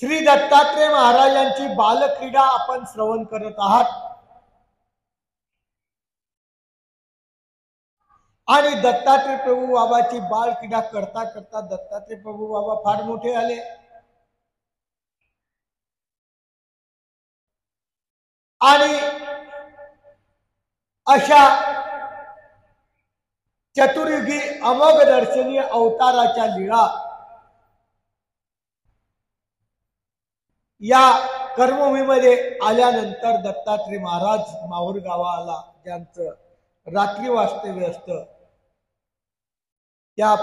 श्री दत्तात्रेय महाराजांची बालक्रीडा आपण श्रवण करत आहात। आणि दत्तात्रेय प्रभू बाबाची बालक्रीडा करता करता दत्तात्रेय प्रभू बाबा फार मोठे झाले। आणि अशा चतुर्युगी अमोघ दर्शनीय अवताराच्या लीळा या कर्मभूमीमध्ये आल्यानंतर दत्तात्रेय महाराज माहूर गावाला ज्यांचं रात्री वास्तव्य असतं त्या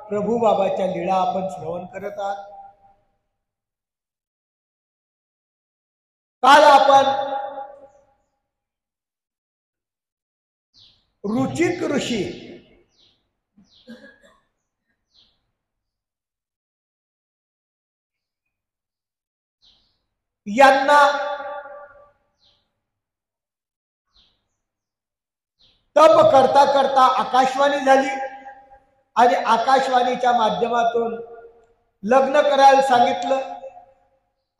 प्रभू बाबाच्या लीळा आपण श्रवण करत आहात। काल आपण रुचिक ऋषी यांना तप करता करता आकाशवाणी झाली आणि आकाशवाणीच्या माध्यमातून लग्न करायला सांगितलं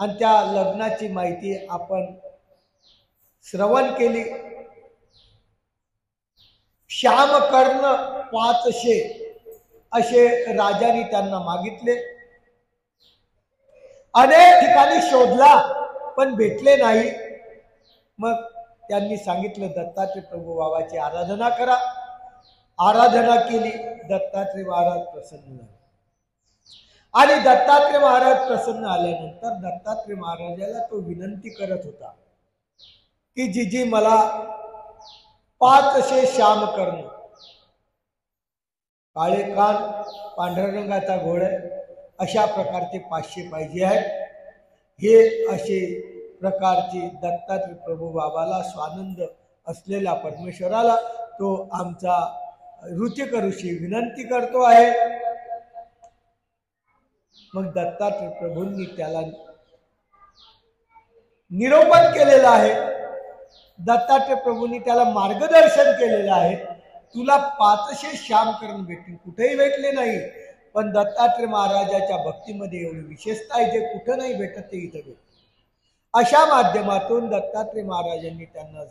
आणि त्या लग्नाची माहिती आपण श्रवण केली। श्यामकर्ण 500 असे राजांनी त्यांना मागितले। अनेक ठिकाणी शोधला पण भेटले नाही। मग त्यांनी सांगितलं दत्तात्रेय प्रभू बाबाची आराधना करा। आराधना केली, दत्तात्रेय महाराज प्रसन्न झाले। आणि दत्तात्रेय महाराज प्रसन्न आल्यानंतर दत्तात्रेय महाराजाला तो विनंती करत होता की जी मला 500 श्यामकर्ण, काळे कान, पांढऱ्या रंगाचा घोडा, अशा प्रकारचे 500 पाहिजे आहेत। हे असे प्रकारचे दत्तात्रेय प्रभू बाबाला स्वानंद असलेला परमेश्वराला तो आमचा रुचिक ऋषी विनंती करतो आहे। मग दत्तात्रेय प्रभूंनी त्याला निरोपण केलेलं आहे। दत्तात्रेय प्रभूंनी त्याला मार्गदर्शन केलेलं आहे। तुला 500 श्यामकर्ण भेटतील, कुठेही भेटले नाही, पण दत्तात्रेय महाराजाच्या भक्तीमध्ये एवढी विशेषता आहे जे कुठं नाही भेटत ते इथं भेटत। अशा माध्यमातून दत्तात्रेय महाराजांनी त्यांना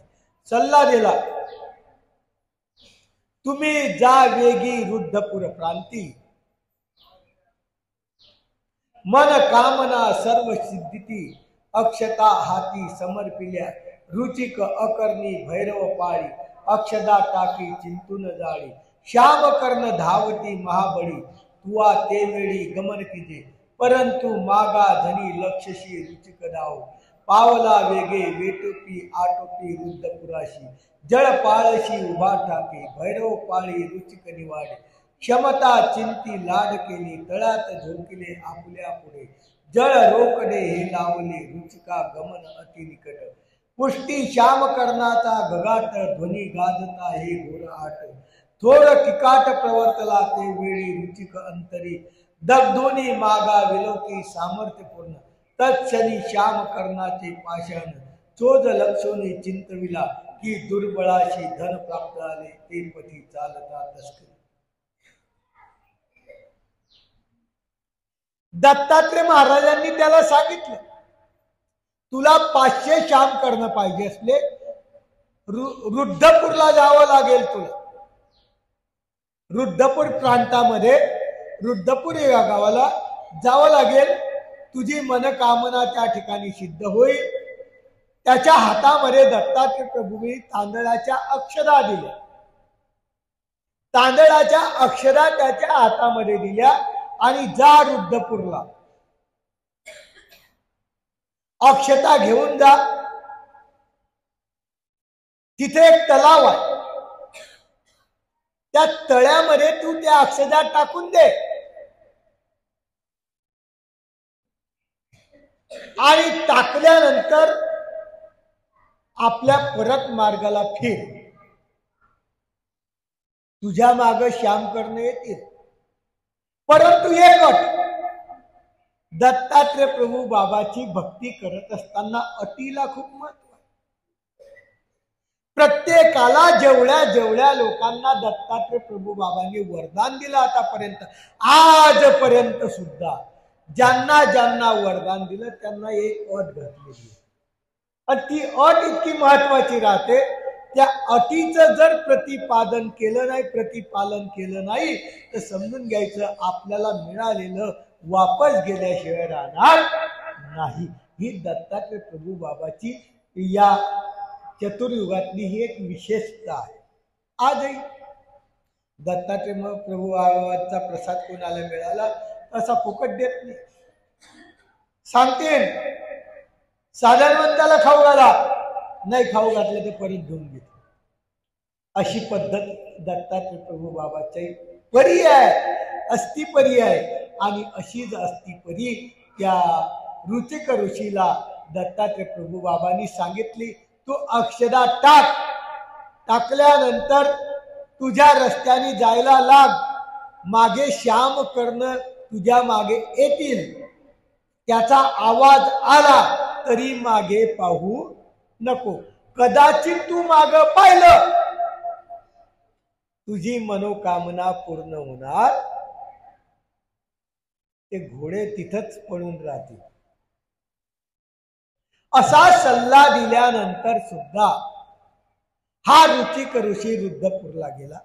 सल्ला दिला, तुम्ही जा वेगी रुद्धपुर प्रांती, मन कामना सर्व सिद्धिती, अक्षता हाती समर्पिल्या, रुचिक अकर्णी भैरव पाळी, अक्षदा टाकी चिंतून जाळी, श्यामकर्ण धावती महाबळी, तुआ ते वेळी गमन कीजे, परंतु मागा धनी लक्षशी रुचिक धाव, पावला वेगे वेटोपी आटोपी रुद्धपुराशी, जळ पाळशी उभा टाके, भैरव पाळी रुचिक निवाडे, क्षमता चिंती लाड केली, तळात झोकिले आपल्या पुढे, जळ रोकडे हे लावले, रुचिका गमन अति निकट, पुष्टी श्यामकर्णाचा गगाट, ध्वनी गाजता हे घोर आट, थोर किकाट प्रवर्तला ते वेळी रुचिक अंतरी, दगदोनी मागा विलोकी सामर्थ्यपूर्ण, तत्क्षणी श्यामकर्णाचे पाषाण, चोज लक्षोनी चिंतविला, की दुर्बळाशी धन प्राप्त झाले, ते पती चालता तस्करी। दत्तात्रेय महाराजांनी त्याला सांगितलं, तुला 500 श्यामकर्ण पाहिजे असले रुद्धपूरला जावं लागेल। तुला रुद्धपूर प्रांतामध्ये रुद्धपूर या गावाला जावं लागेल, तुझी मनकामना त्या ठिकाणी सिद्ध होईल। त्याच्या हातामध्ये दत्तात्रेय प्रभूंनी तांदळाच्या अक्षदा दिल्या, तांदळाच्या अक्षदा त्याच्या हातामध्ये दिल्या आणि जा रुद्धपूरला, अक्षता घेऊन जा, तिथे एक तलाव आहे, त्या तळ्यामध्ये तू त्या अक्षदा टाकून दे आणि टाकल्यानंतर आपल्या परत मार्गाला फिर, तुझ्या माग श्यामकर्ण येतील। परंतु एक अट, दत्तात्रेय प्रभू बाबाची भक्ती करत असताना अटीला खूप महत्व आहे। प्रत्येकाला जेवढ्या जेवढ्या लोकांना दत्तात्रेय प्रभू बाबांनी वरदान दिलं आतापर्यंत, आजपर्यंत सुद्धा ज्यांना ज्यांना वरदान दिलं त्यांना एक अट घातलेली आणि ती अट इतकी महत्वाची राहते, त्या अटीचं जर प्रतिपादन केलं नाही, प्रतिपालन केलं नाही, तर समजून घ्यायचं आपल्याला मिळालेलं वापस गेल्याशिवाय राहणार नाही. ही दत्तात्रय प्रभू बाबाची या चतुर्युगातली ही एक विशेषता आहे. आजही दत्तात्रय प्रभू बाबांचा प्रसाद कोणाला मिळाला असा फुकट देत नाही. सांगते साधारणवंताला खाऊ घाला, नाही खाऊ घातलं तर परत घेऊन घेतो. अशी पद्धत दत्तात्रय प्रभू बाबाची परी आहे, अस्थिपरी आहे. आणि अशीच अस्थिपरी त्या रुचिक ऋषीला दत्तात्रय प्रभू बाबांनी सांगितली, तू अक्षदा टाक, टाकल्यानंतर तुझ्या रस्त्याने जायला लाग, मागे श्याम कर्ण तुझ्या मागे येतील, त्याचा आवाज आला तरी मागे पाहू नको. कदाचित तू माग पाहिलं तुझी मनोकामना पूर्ण होणार, ते घोडे तिथंच पळून राहतील. असा सल्ला दिल्यानंतर सुद्धा हा रुचिक ऋषी रुद्धपूरला गेला.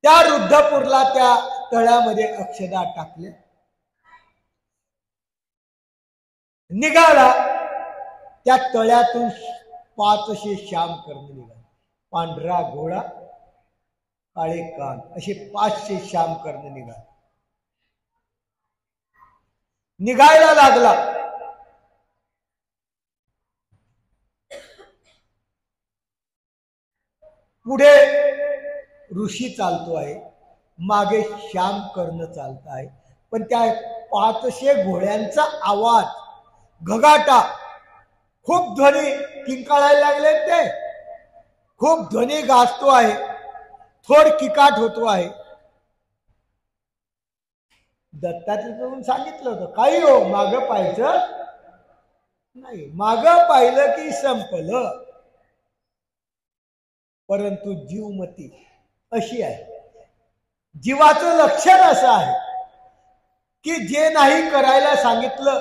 त्या रुद्धपूरला त्या तळ्यामध्ये अक्षदा टाकले, निघाला. त्या तळ्यातून 500 श्याम कर्ण निघाले. पांढरा घोडा, काळे कान, असे 500 श्याम कर्ण निघाले. निघायला लागला. पुढे ऋषी चालतो आहे, मागे श्याम कर्ण चालत आहे. पण त्या 500 घोड्यांचा आवाज, घगाटा, खूप ध्वनी किंकाळायला लागले. ते खूप ध्वनी गाजतो आहे, थोड किकाट होतो आहे. दत्तात्रय सांगितलं होतं, काही हो माग पाहायचं नाही, माग पाहिलं की संपलं. परंतु जीवमती अशी आहे, जीवाचं लक्षण असं आहे की जे नाही करायला सांगितलं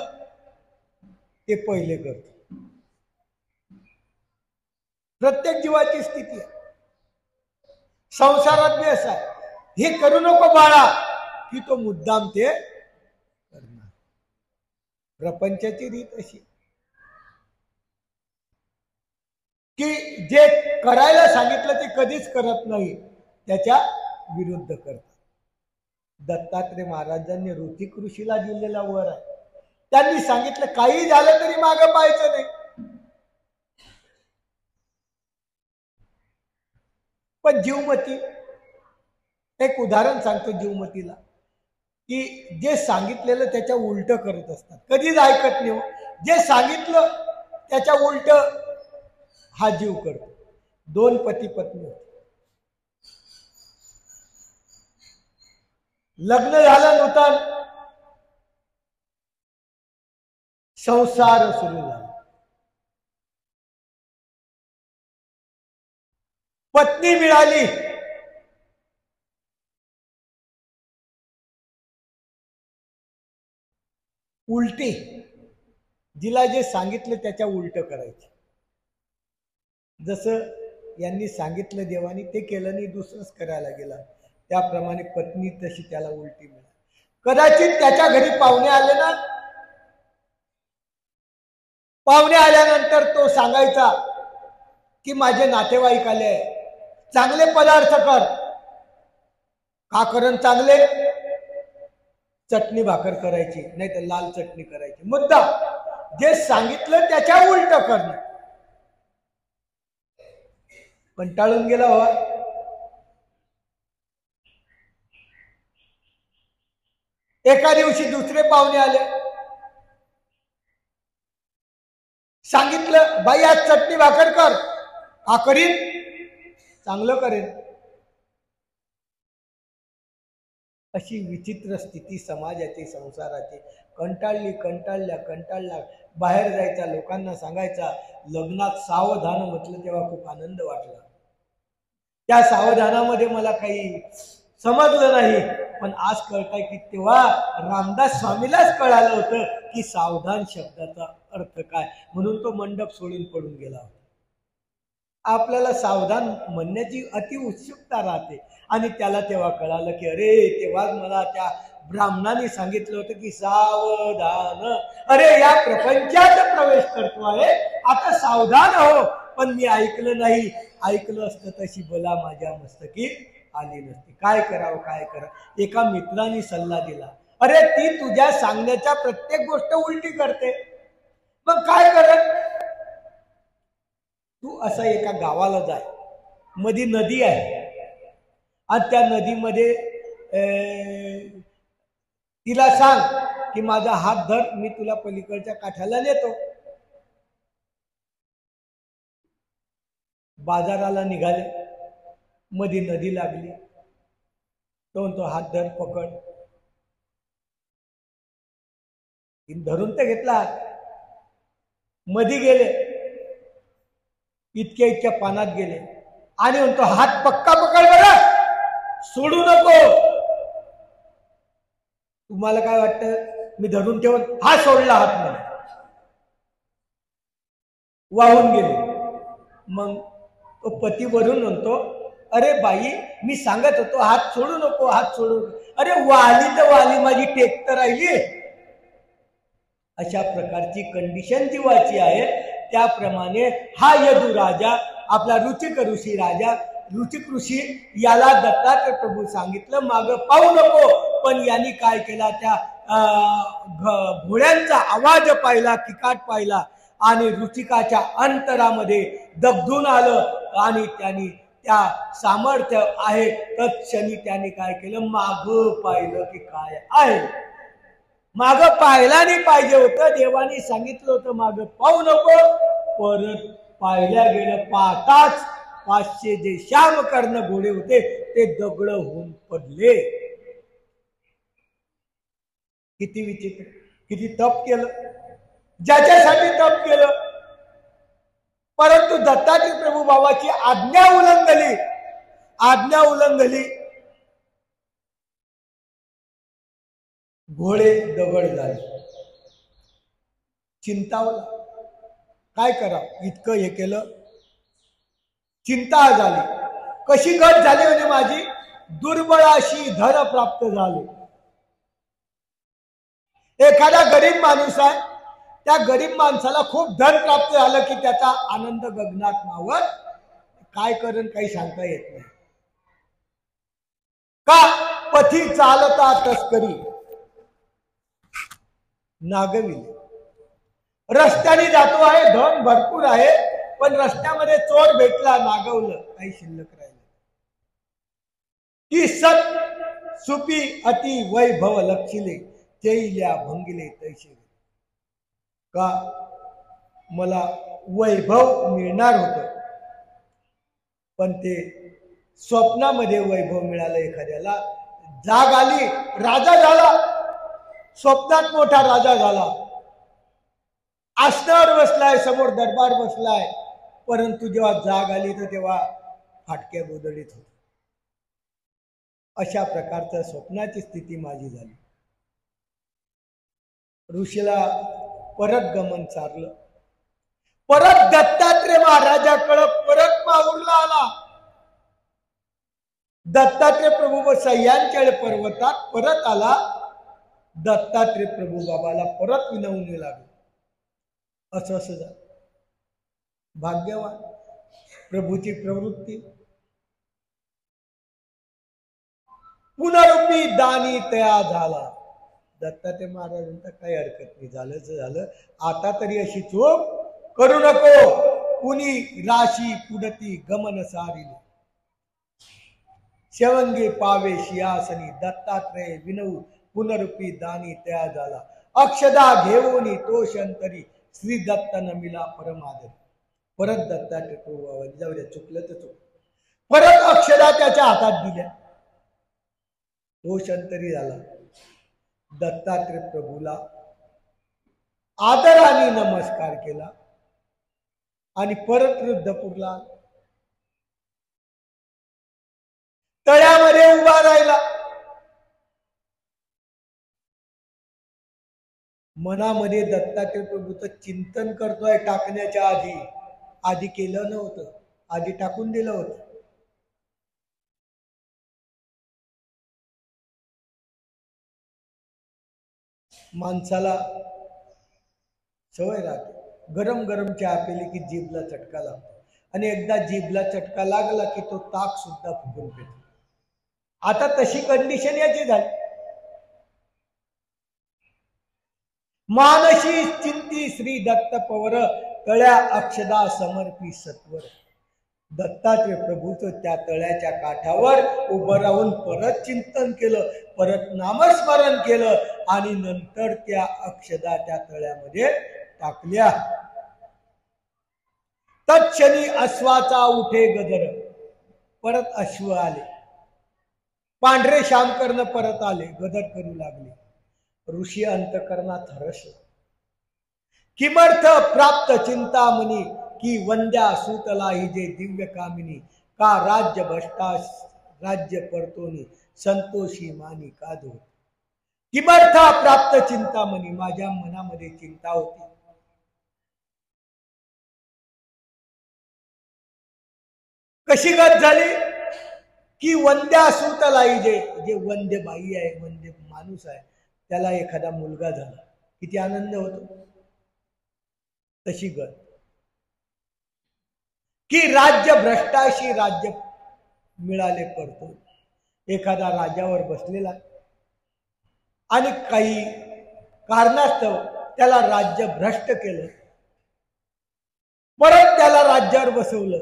ते पहिले करतो. प्रत्येक जीवाची स्थिती आहे. संसारात बी असा आहे, हे करू नको बाळा, की तो मुद्दाम ते करणार. प्रपंचाची रीत अशी की जे करायला सांगितलं ते कधीच करत नाही, त्याच्या विरुद्ध करतात. दत्तात्रय महाराजांनी ऋतिक ऋषीला दिलेला वर आहे. त्यांनी सांगितलं काही झालं तरी मागं पाहायचं नाही. पण जीवमती, एक उदाहरण सांगतो जीवमतीला, की जे सांगितलेलं त्याच्या उलट करत असतात, कधीच ऐकत नाही. जे सांगितलं त्याच्या उलट हा जीव करतो. 2 पती पत्नी होते, लग्न झालं नूतन, संसार सुरू झाला. पत्नी मिळाली, उलटी, जिला जे सांगितलं त्याच्या उलट करायचे. जसं यांनी सांगितलं देवानी ते केलं नाही, दुसरंच करायला गेला, त्याप्रमाणे पत्नी तशी त्याला उलटी मिळाली. कदाचित त्याच्या घरी पाहुणे आले ना, पाहुणे आल्यानंतर तो सांगायचा की माझे नातेवाईक आले, चांगले पदार्थ कर. का करण चांगले? चटणी भाकर करायची, नाही तर लाल चटणी करायची. मुद्दा जे सांगितलं त्याच्या उलट करणं. कंटाळून गेला हो. एका दिवशी दुसरे पाहुणे आले, सांगितलं बाई आज चटणी भाकर कर. का करीन? चांगलं करेन. अशी विचित्र स्थिती समाजाची, संसाराची. कंटाळल्या बाहेर जायचा, लोकांना सांगायचा. लग्नात सावधान म्हटलं तेव्हा खूप आनंद वाटला. त्या सावधानामध्ये मला काही समजलं नाही. पण आज कळतंय की तेव्हा रामदास स्वामीलाच कळालं होतं की सावधान शब्दाचा अर्थ काय, म्हणून तो मंडप सोडून पडून गेला होता. आपल्याला सावधान म्हणण्याची अति उत्सुकता राहते आणि त्याला तेव्हा कळालं की अरे तेव्हा मला त्या ब्राह्मणाने सांगितलं होतं की सावधान, अरे या प्रपंचात प्रवेश करतो आहे, आता सावधान हो. पण मी ऐकलं नाही, ऐकलं असतं तशी बला माझ्या मस्तकी आली नसती. काय करावं काय करावं. एका मित्राने सल्ला दिला, अरे ती तुझ्या सांगण्याच्या प्रत्येक गोष्ट उलटी करते, मग काय करत, तू असं एका गावाला जाय, मध्ये नदी आहे आणि त्या नदीमध्ये तिला सांग की माझा हात धर, मी तुला पलीकडच्या काठाला नेतो. बाजाराला निघाले, मध्ये नदी लागली, तो हात धर पकड, धरून तर घेतला, मध्ये गेले, इतक्या पानात गेले आणि म्हणतो हात पक्का पकड बरं, सोडू नको. तुम्हाला काय वाटतं, मी धरून ठेवून हा सोडला हात, मला वाहून गेले. मग तो पती वरून म्हणतो, अरे बाई मी सांगत होतो हात सोडू नको, हात सोडू नको. अरे वाली तर वाली, माझी टेक तर राहिली. अशा प्रकारची कंडिशन जीवाची आहे. त्याप्रमाणे हा यदू राजा, आपला रुचिक ऋषी राजा, रुचिक ऋषी याला दत्तात्रय प्रभू सांगितलं माग पाहू नको, पण यांनी काय केला, त्या घोड्यांचा आवाज पाहिला, किकाट पाहिला आणि रुचिकाच्या अंतरामध्ये दगधून आलं आणि त्यांनी त्या सामर्थ्य आहे तत्क्षणी त्यांनी काय केलं, माग पाहिलं की काय आहे. माग पाहायला नाही पाहिजे होतं, देवानी सांगितलं होतं माग पाहू नको, परत पाहिल्या गेलं. पाहताच 500 जे श्याम कर्ण घोडे होते ते दगड होऊन पडले. किती विचित्र, किती तप केलं, ज्याच्यासाठी तप केलं, परंतु दत्तात्रय प्रभू बाबाची आज्ञा उल्लंघली, आज्ञा उल्लंघली, घोडे दगड झाले. चिंतावला, काय करावं, इतकं हे केलं, चिंता झाली. कशी घट झाली म्हणजे माझी, दुर्बळ अशी धन प्राप्त झाले. एखादा गरीब माणूस आहे, त्या गरीब माणसाला खूप धन प्राप्त झालं की त्याचा आनंद गगनात मावत, काय करण काही सांगता येत नाही. का पथी चालता तस्करी नागविले, रस्त्याने जातो आहे, धन भरपूर आहे, पण रस्त्यामध्ये चोर भेटला, नागवलं, काही शिल्लक राहिलं. की सत सुपी अति वैभव लक्षिले, चैल्या भंगिले तैसे. का मला वैभव मिळणार होतं, पण ते स्वप्नामध्ये वैभव मिळालं. एखाद्याला जाग आली, राजा झाला, स्वप्नात मोठा राजा झाला, आसनावर बसलाय, समोर दरबार बसलाय, परंतु जेव्हा जाग आली तर तेव्हा फाटक्या गोदडीत होत. अशा प्रकारचं स्वप्नाची स्थिती माझी झाली. ऋषीला परत गमन चारलं, परत दत्तात्रय महाराजाकडे परत माहुरला आला. दत्तात्रय प्रभू सह्यांचळ पर्वतात परत आला. दत्तात्रय प्रभू बाबाला परत विनवून लागलं. असं असं झालं. भाग्यवान, प्रभूची प्रवृत्ती. पुनरुपी दानी तया झाला. दत्तात्रय महाराजांचा काही हरकत नाही, झालंच झालं, आता तरी अशी चूक करू नको. कुणी राशी पुढती गमन सारिले, शेवंगे पावे शियासनी, दत्तात्रय विनवू पुनरुपी दानी तया झाला. अक्षदा घेऊनी तोषंतरी, श्री दत्त नमिला परमादरी. परत दत्तात्रय प्रभू जाऊ द्या, चुकलं तर चुक. परत अक्षदा त्याच्या हातात दिल्या, तोषंतरी झाला. दत्तात्रय प्रभूला आदराने नमस्कार केला आणि परत रुद्धपूरला तळ्यामध्ये उभा राहिला. मनामध्ये दत्तात्रय प्रभूचं चिंतन करतोय टाकण्याच्या आधी. आधी केलं नव्हतं, आधी टाकून दिलं होतं. माणसाला सवय राहते, गरम गरम चहा पिली की जीभला चटका लागतो, आणि एकदा जीभला चटका लागला की तो ताक सुद्धा फुगून पितो. आता तशी कंडिशन याची झाली. मानशी चिंती श्री दत्त पवर, तळ्या अक्षदा समर्पी सत्वर. दत्तात्रय प्रभूचं त्या तळ्याच्या काठावर उभं राहून परत चिंतन केलं, परत नामस्मरण केलं, आणि नंतर त्या अक्षदा त्या तळ्यामध्ये टाकल्या. तत्क्षणी अश्वाचा उठे गजर. परत अश्व आले, पांढरे श्यामकर्ण परत आले, गदर करू लागले. ऋषी अंतकरणात हरसला. किमर्थ प्राप्त चिंतामणी, की वंद्या सुतला हि जे दिव्य कामिनी. का राज्य भ्रष्टा राज्य परतोनी, संतोषी मानी का धो. किमर्थ प्राप्त चिंतामणी, माझ्या मनामध्ये चिंता होती. कशी गत झाली की वंद्या सुतला हि जे वंद्य बाई आहे, वंद्य माणूस आहे, त्याला एखादा मुलगा झाला, किती आनंद होतो. तशी गत की राज्य भ्रष्टाशी राज्य मिळाले परतो. एखादा राजावर बसलेला आणि काही कारणास्तव त्याला राज्य भ्रष्ट केलं, परत त्याला राज्यावर बसवलं,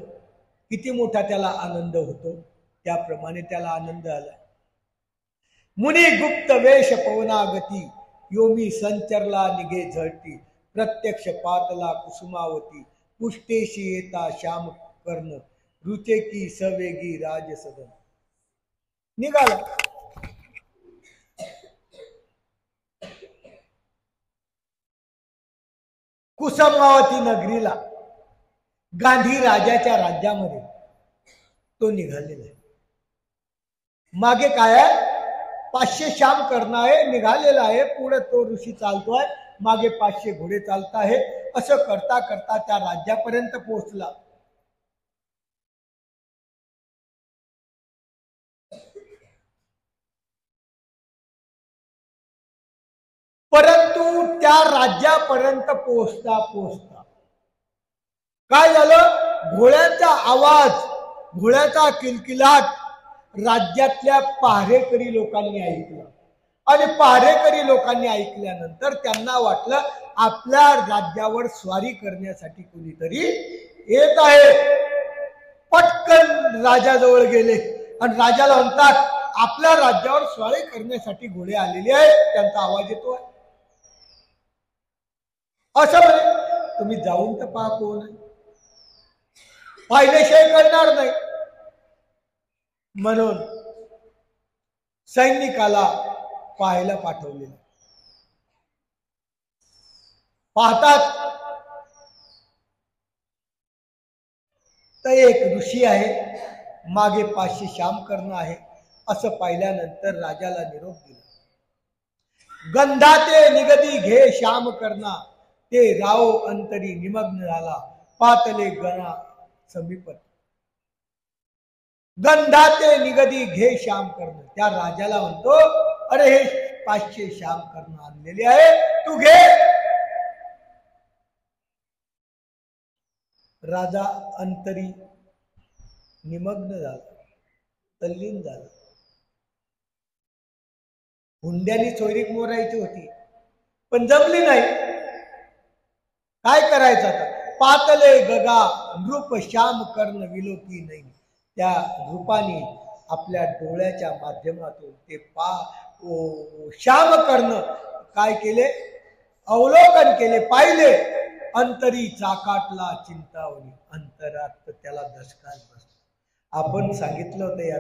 किती मोठा त्याला आनंद होतो. त्याप्रमाणे त्याला आनंद आला. मुनी गुप्त वेश पवनागती, योमी संचरला निघे झळती. प्रत्यक्ष पातला कुसुमावती, पुष्टेशी येता श्याम कर्ण. रुचे की सवेगी राज सदन. निघाला. कुसुमावती नगरीला, गांधी राजाच्या राज्यामध्ये तो निघालेला आहे. मागे काय आहे, 500 श्याम कर्ण आहे, निघालेला आहे. पुढे तो ऋषी चालतोय, मागे 500 घोडे चालत आहे. असं करता करता त्या राज्यापर्यंत पोहोचला. परंतु त्या राज्यापर्यंत पोहोचता पोहोचता काय झालं, घोड्याचा आवाज, घोड्याचा किलकिलाट राज्यातल्या पहारेकरी लोकांनी ऐकला. आणि पहारेकरी लोकांनी ऐकल्यानंतर त्यांना वाटलं आपल्या राज्यावर स्वारी करण्यासाठी कोणीतरी येत आहे. पटकन राजाजवळ गेले आणि राजाला म्हणतात, आपल्या राज्यावर स्वारी करण्यासाठी घोडे आलेले आहेत, त्यांचा आवाज येतोय. असं म्हणे, तुम्ही जाऊन तर पहा कोण आहे, पाहिल्याशिवाय कळणार नाही. म्हणून सैनिकाला पाहायला पाठवलेलं. पाहतात तर एक ऋषी आहे, मागे 500 श्यामकर्ण आहे. असं पाहिल्यानंतर राजाला निरोप दिला. गंधाते निगदी घे श्यामकर्णा, ते राव अंतरी निमग्न झाला. पातले गणा समीपत. गंधाते निगदी घे श्यामकर्ण. त्या राजाला म्हणतो, अरे हे 500 श्यामकर्ण आणलेले आहे, तू घे. राजा अंतरी निमग्न झाला, तल्लीन झाला. हुंड्यानी चोरीक मोरायची होती, पण जमली नाही. काय करायचं आता. पातले गगा नृप श्याम कर्ण विलोकी नाही. त्या रूपाने आपल्या डोळ्याच्या माध्यमातून ते श्याम कर्ण काय केले, अवलोकन केले, पाहिले. अंतरी चाकाटला चिंतावणी. अंतरात त्याला दशकात बसला. आपण सांगितलं होतं या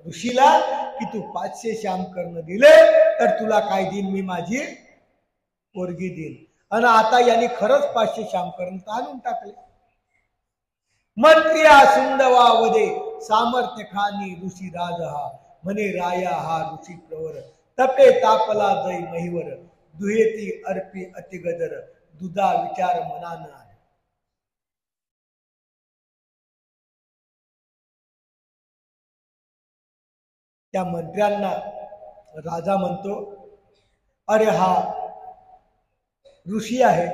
ऋषीला की तू 500 श्यामकर्ण दिले तर तुला काय देईन, मी माझी पोरगी देईन. आणि आता यांनी खरंच 500 श्यामकर्ण आणून टाकले. मंत्रिया सुंदवा वदे सामर्थ्य खानी ऋषी राज हा. म्हणे राया हा ऋषी प्रवर. तपे तापला जय महिवर. दुहेती अर्पी अतिगदर दुधा विचार मनान आले. त्या मंत्र्यांना राजा म्हणतो, अरे हा ऋषी आहे,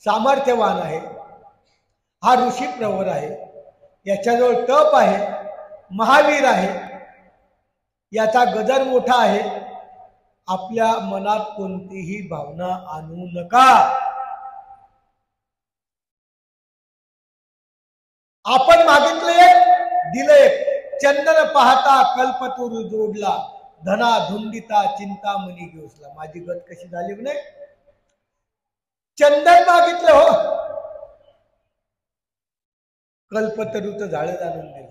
सामर्थ्यवान आहे, हा ऋषी प्रवर आहे, याच्याजवळ तप आहे, महावीर आहे, याचा गजर मोठा आहे, आपल्या मनात कोणतीही भावना आणू नका. आपण मागितलं एक, दिलं एक. चंदन पाहता कल्पतरू जोडला, धना धुंडिता चिंतामणी घेऊसला. माझी गत कशी झाली नाही? चंदन मागितलं हो, कल्पतरूचं झाड जाणून दिलं.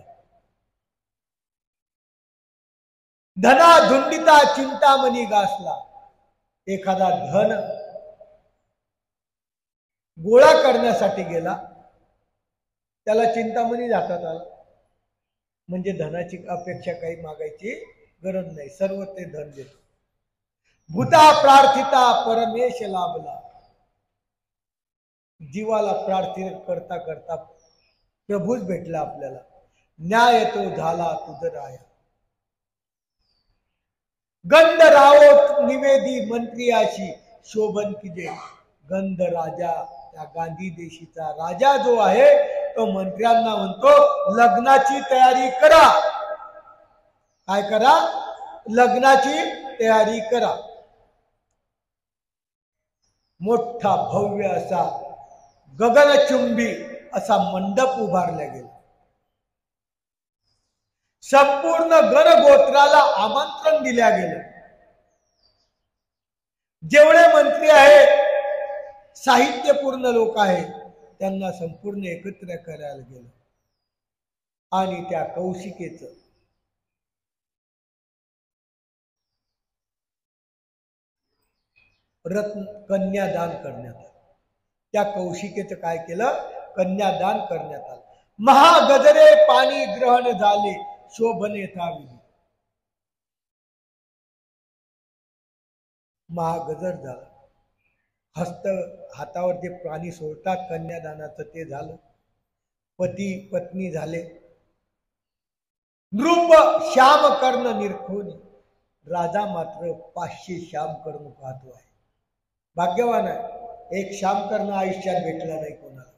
धना धुंडिता चिंतामणी घासला. एखादा धन गोळा करण्यासाठी गेला, त्याला चिंतामणी जातात आला, म्हणजे धनाची अपेक्षा काही मागायची गरज नाही, सर्व ते धन देतो. भूता प्रार्थिता परमेश लाभला. जीवाला प्रार्थना करता करता प्रभूच भेटला आपल्याला. न्याय तो झाला तुझ राया. गंध रावत निवेदी मंत्रियाशी शोभन किजे. गंध राजा, त्या गांधी देशीचा राजा जो आहे तो मंत्र्यांना म्हणतो, लग्नाची तयारी करा. काय करा? लग्नाची तयारी करा. मोठा भव्य असा गगनचुंबी असा मंडप उभारला गेला. संपूर्ण गणगोत्राला आमंत्रण दिल्या गेलं. जेवढे मंत्री आहेत, साहित्यपूर्ण लोक आहेत, त्यांना संपूर्ण एकत्र करायला गेलं. आणि त्या कौशिकेचं रत्न कन्यादान करण्यात आलं. त्या कौशिकेचं काय केलं? कन्यादान करण्यात आलं. महागजरे पाणी ग्रहण झाले, शोभने थाविली. महागजर झाला. हातावर जे पाणी सोडतात कन्यादानाचं ते झालं. पती पत्नी झाले. नृप श्याम कर्ण निरखोनी. राजा मात्र 500 श्याम कर्ण पाहतो आहे. भाग्यवान आहे. एक श्याम कर्ण आयुष्यात भेटला नाही कोणाला.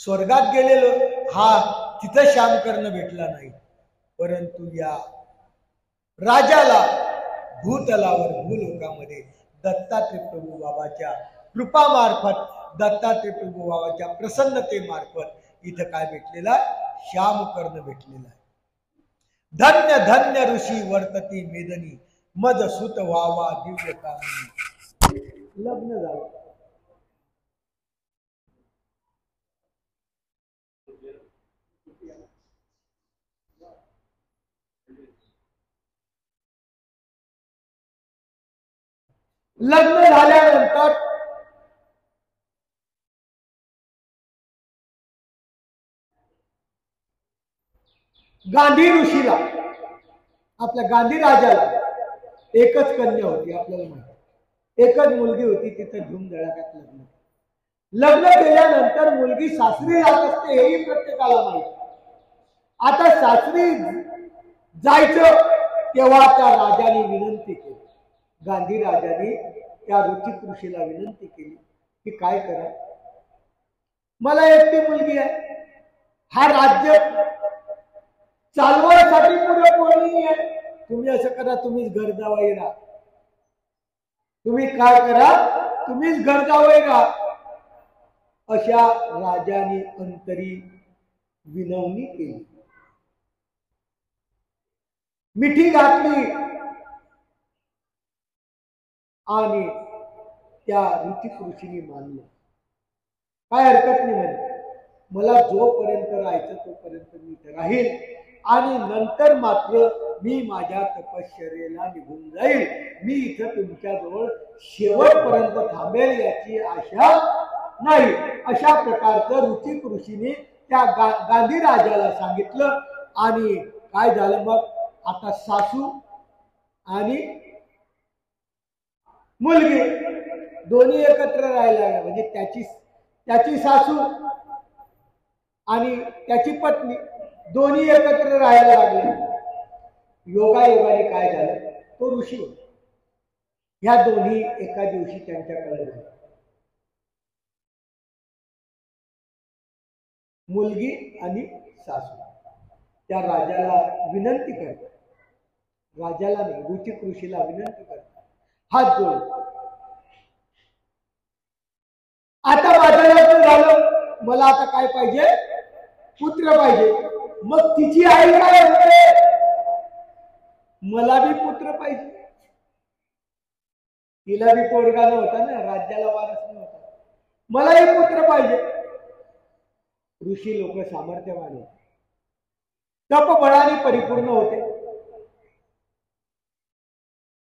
स्वर्गात गेलेलो हा तिथं श्याम कर्ण भेटला नाही, परंतु या राजाला भूतलावर भूलोकामध्ये दत्तात्रय प्रभू बाबाच्या कृपामार्फत, दत्तात्रय प्रभू बाबाच्या प्रसन्नतेमार्फत इथं काय भेटलेला? श्याम कर्ण भेटलेला आहे. धन्य धन्य ऋषी वर्तती मेदनी, मद सुत व्हावा दिव्य कामिनी. लग्न झालं. लग्न झाल्यानंतर गांधी ऋषीला, आपल्या गांधी राजाला एकच कन्या होती. आपल्याला माहिती, एकच मुलगी होती. तिथं धूमधडाक्यात लग्न. लग्न केल्यानंतर मुलगी सासरी जात असते हेही प्रत्येकाला माहिती. आता सासरी जायचं तेव्हा त्या राजाने विनंती केली. गांधी राजाने त्या ऋषिक ऋषीला विनंती केली की काय करा, मला एकटी मुलगी आहे, हा राज्य चालवण्यासाठी पुढे कोणी आहे, तुम्ही असं करा, तुम्हीच घर जावई राहा. तुम्ही काय करा, तुम्हीच घर जावई राहा. अशा राजाने अंतरी विनवणी केली. मिठी घातली आणि त्या ऋषिक ऋषीने मानलं. काय हरकत नाही म्हणे, मला जोपर्यंत राहायचं तोपर्यंत मी इथे राहील आणि नंतर मात्र मी माझ्या तपश्चर्येला निघून जाईल. मी इथं तुमच्याजवळ शेवटपर्यंत थांबेल याची आशा नाही. अशा प्रकारचं ऋषिक ऋषीने त्या गांधी राजाला सांगितलं. आणि काय झालं मग, आता सासू आणि मुलगी, दोन्ही एकत्र राहायला म्हणजे त्याची सासू आणि त्याची पत्नी दोन्ही एकत्र राहायला लागले. योगायोगाने काय झालं, तो ऋषी होता. ह्या दोन्ही एका दिवशी त्यांच्याकडे झाले. मुलगी आणि सासू त्या राजाला विनंती करतात, राजाला नाही रुचिक ऋषीला विनंती करतात, हात जोड, आता माझं लग्न झालं, मला आता काय पाहिजे, पुत्र पाहिजे. मग तिची आई काय म्हणते, मला बी पुत्र पाहिजे. तिला बी पोरगा नव्हता ना, राज्याला वारस नव्हता, मलाही पुत्र पाहिजे. ऋषी लोक सामर्थ्यवान होते, तपबळाने परिपूर्ण होते.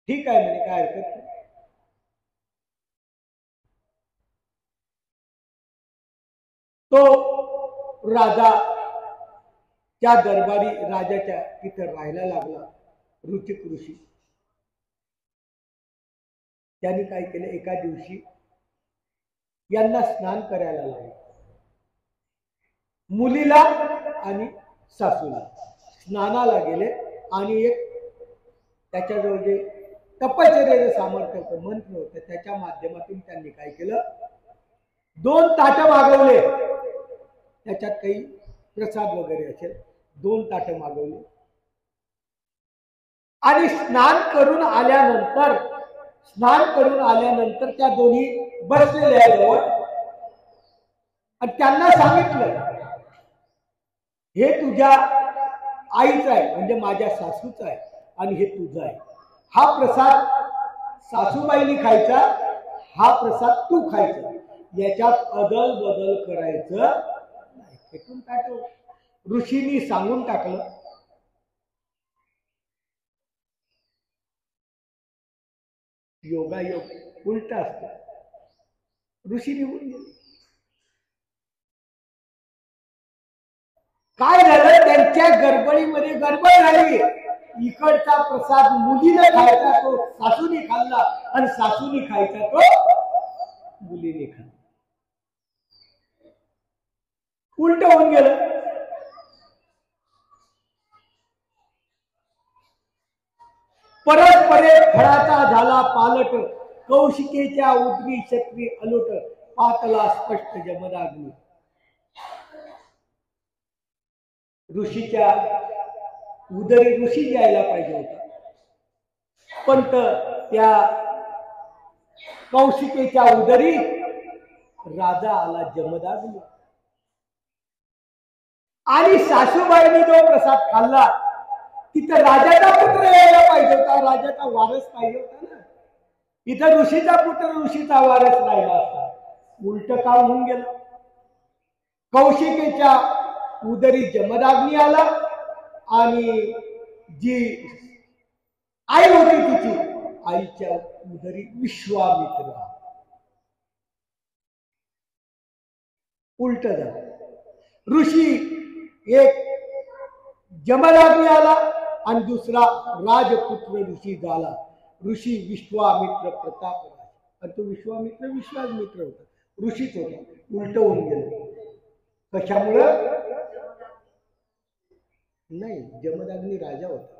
ठीक आहे म्हणे, काय हरकत नाही. तो राजा त्या दरबारी राजाच्या तिथं राहायला लागला. रुचिक ऋषी त्यांनी काय केलं, एका दिवशी यांना स्नान करायला लावलं, मुलीला आणि सासूला स्नानाला गेले. आणि एक त्याच्याजवळ जे तपश्चर्याचं सामर्थ्य होतं, मंत्र होतं, त्याच्या माध्यमातून त्यांनी काय केलं, 2 ताटं मागवले. त्याच्यात काही प्रसाद वगैरे असेल, 2 ताटं मागवले. आणि स्नान करून आल्यानंतर त्या दोन्ही बसलेल्या जवळ, आणि त्यांना सांगितलं, हे तुझ्या आईचं आहे म्हणजे माझ्या सासूचं आहे, आणि हे तुझं आहे. हा प्रसाद सासूबाईंनी खायचा, हा प्रसाद तू खायचा, याच्यात अदल बदल करायचं नाही. फेकून टाकलं. ऋषींनी सांगून टाकलं. योगायोग उलट असतो. ऋषी निघून गेले. काय झालं, त्यांच्या गडबडीमध्ये गडबड झाली. इकडचा प्रसाद मुलीने खायचा तो सासूने खाल्ला, आणि सासूने खायचा तो मुलीने खाल्ला. उलट होऊन गेलं. परस्परे फळाचा झाला पालट, कौशिकेच्या उदरी क्षत्री अलुट, पातला स्पष्ट जमदाग्नी. ऋषीच्या उदरी ऋषी यायला पाहिजे होता, पण त्या कौशिकेच्या उदरी राजा आला जमदाग्नी. आणि सासूबाईंनी जो प्रसाद खाल्ला तिथं राजाचा पुत्र यायला पाहिजे होता, राजाचा वारस पाहिजे होता ना. इथं ऋषीचा पुत्र ऋषीचा वारस राहिला असता. उलट काम होऊन गेलं. कौशिकेच्या उदरी जमदाग्नी आला, आणि जी आई होती तिची आईच्या उदरी विश्वामित्र. उलट झालं. ऋषी एक जमदाग्नी आला, आणि दुसरा राजपुत्र ऋषी झाला. ऋषी विश्वामित्र प्रतापराज, आणि तो विश्वामित्र विश्वामित्र होता, ऋषीच होता. उलट होऊन गेलं. कशामुळं नाही, जमदाग्नी राजा होता.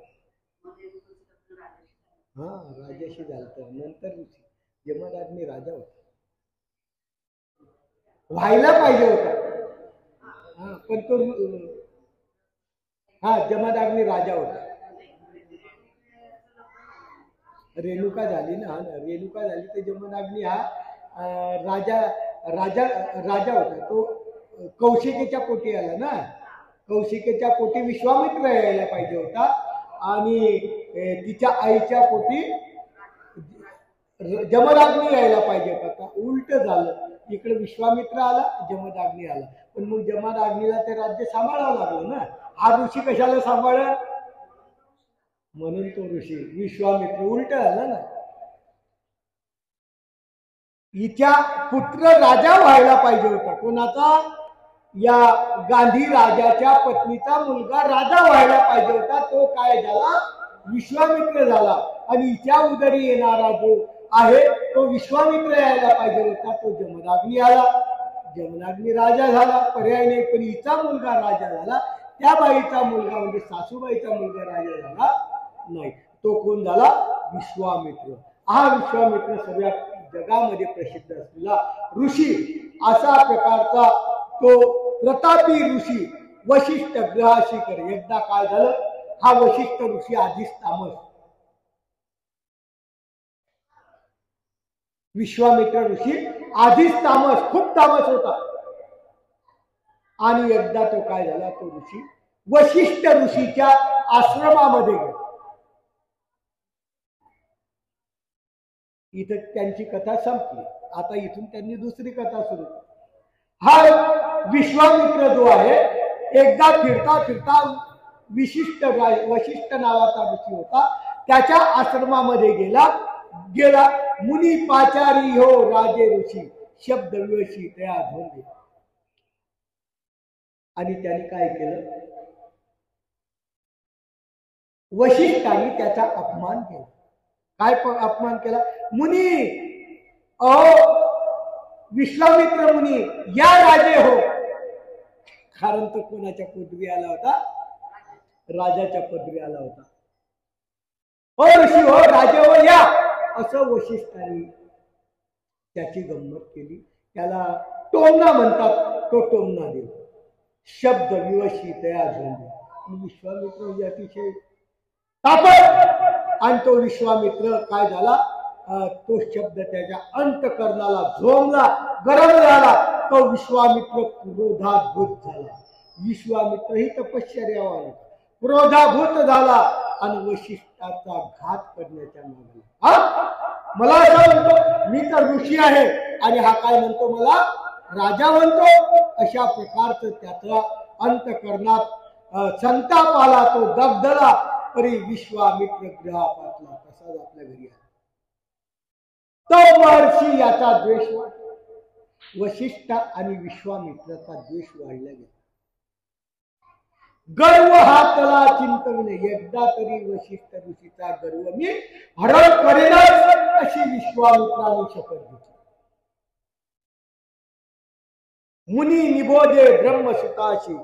हा, राजाशी झालं, नंतर ऋषी. जमदाग्नी राजा होता, व्हायला पाहिजे होता. हा, पण तो जमदाग्नी राजा होता. रेणुका झाली ना, रेणुका झाली तर जमदाग्नी हा राजा होता. तो कौशिकेच्या पोटी आला ना. कौशिकेच्या पोटी विश्वामित्र यायला पाहिजे होता, आणि तिच्या आईच्या पोटी जमदाग्नी यायला पाहिजे होता. उलट झालं. इकडे विश्वामित्र आला, जमदाग्नी आला. पण मग जमदाग्नीला ते राज्य सांभाळावं लागलं ना. हा ऋषी कशाला सांभाळ, म्हणून तो ऋषी विश्वामित्र. उलट झालं ना. हिच्या पुत्र राजा व्हायला पाहिजे होता. कोणाचा, या गांधी राजाच्या पत्नीचा मुलगा राजा व्हायला पाहिजे होता. तो काय झाला, विश्वामित्र झाला. आणि हिच्या उदरी येणारा जो आहे तो विश्वामित्र यायला पाहिजे होता, तो जमदग्नी आला, जमदग्नी राजा झाला, पर्याय नाही, पण हिचा मुलगा राजा झाला, त्या बाईचा मुलगा म्हणजे सासूबाईचा मुलगा राजा झाला नाही, तो कोण झाला? विश्वामित्र. हा विश्वामित्र सगळ्या जगामध्ये प्रसिद्ध असलेला ऋषी, असा प्रकारचा तो प्रतापी ऋषी वशिष्ठ ग्रहाशी करे. एकदा काय झालं, हा वशिष्ठ ऋषी आधीच तामस, विश्वामित्र ऋषी आधीच तामस, खूप तामस होता. आणि एकदा तो काय झाला, तो ऋषी वशिष्ठ ऋषीच्या आश्रमामध्ये गेला. इथं त्यांची कथा संपली. आता इथून त्यांनी दुसरी कथा सुरू. हा विश्वामित्र जो आहे, एकदा फिरता फिरता वशिष्ठ नावाचा ऋषी होता, त्याच्या आश्रमामध्ये गेला. मुनी पाचारी हो राजे ऋषी, शब्द विवशी तया धोंडे. आणि त्याने काय केलं, वशिष्ठाने त्याचा अपमान केला. काय अपमान केला? मुनी, अहो विश्वामित्र मुनी, या राजे हो. कारण तो कोणाच्या पदवी आला होता? राजाच्या पदवी आला होता. हो ऋषी हो, राजे हो, या, असं वशिष्ठाने त्याची गंमत केली. त्याला टोमणा म्हणतात, तो टोमणा दिला. शब्द विवशी तया झोंबे. विश्वामित्र म्हणजे अतिशय तापट, आणि तो विश्वामित्र काय झाला, तो शब्द त्याच्या अंतकरणाला झोंबला, गरम झाला. तो विश्वामित्र क्रोधाभूत झाला. विश्वामित्र ही तपश्चर्यावान क्रोधाभूत झाला आणि वशिष्ठाचा घात करण्याच्या मागला. मला असं म्हणतो, मी तर ऋषी आहे आणि हा काय म्हणतो, मला राजा म्हणतो. अशा प्रकारचं त्याचा अंतकरणात संताप आला, तो दगदला. तरी विश्वामित्र ग्रहापातला तसाच आपल्या घरी आहे. तो महर्षी याचा द्वेष वाढला. वशिष्ठ आणि विश्वामित्राचा द्वेष वाढला गेला. गर्व हा तला चिंतवणे. एकदा तरी वशिष्ठ ऋषीचा गर्व मी हरण करेनच, अशी विश्वामित्राने शपथ घेतली. मुनी निबोधे ब्रह्मसुताशी,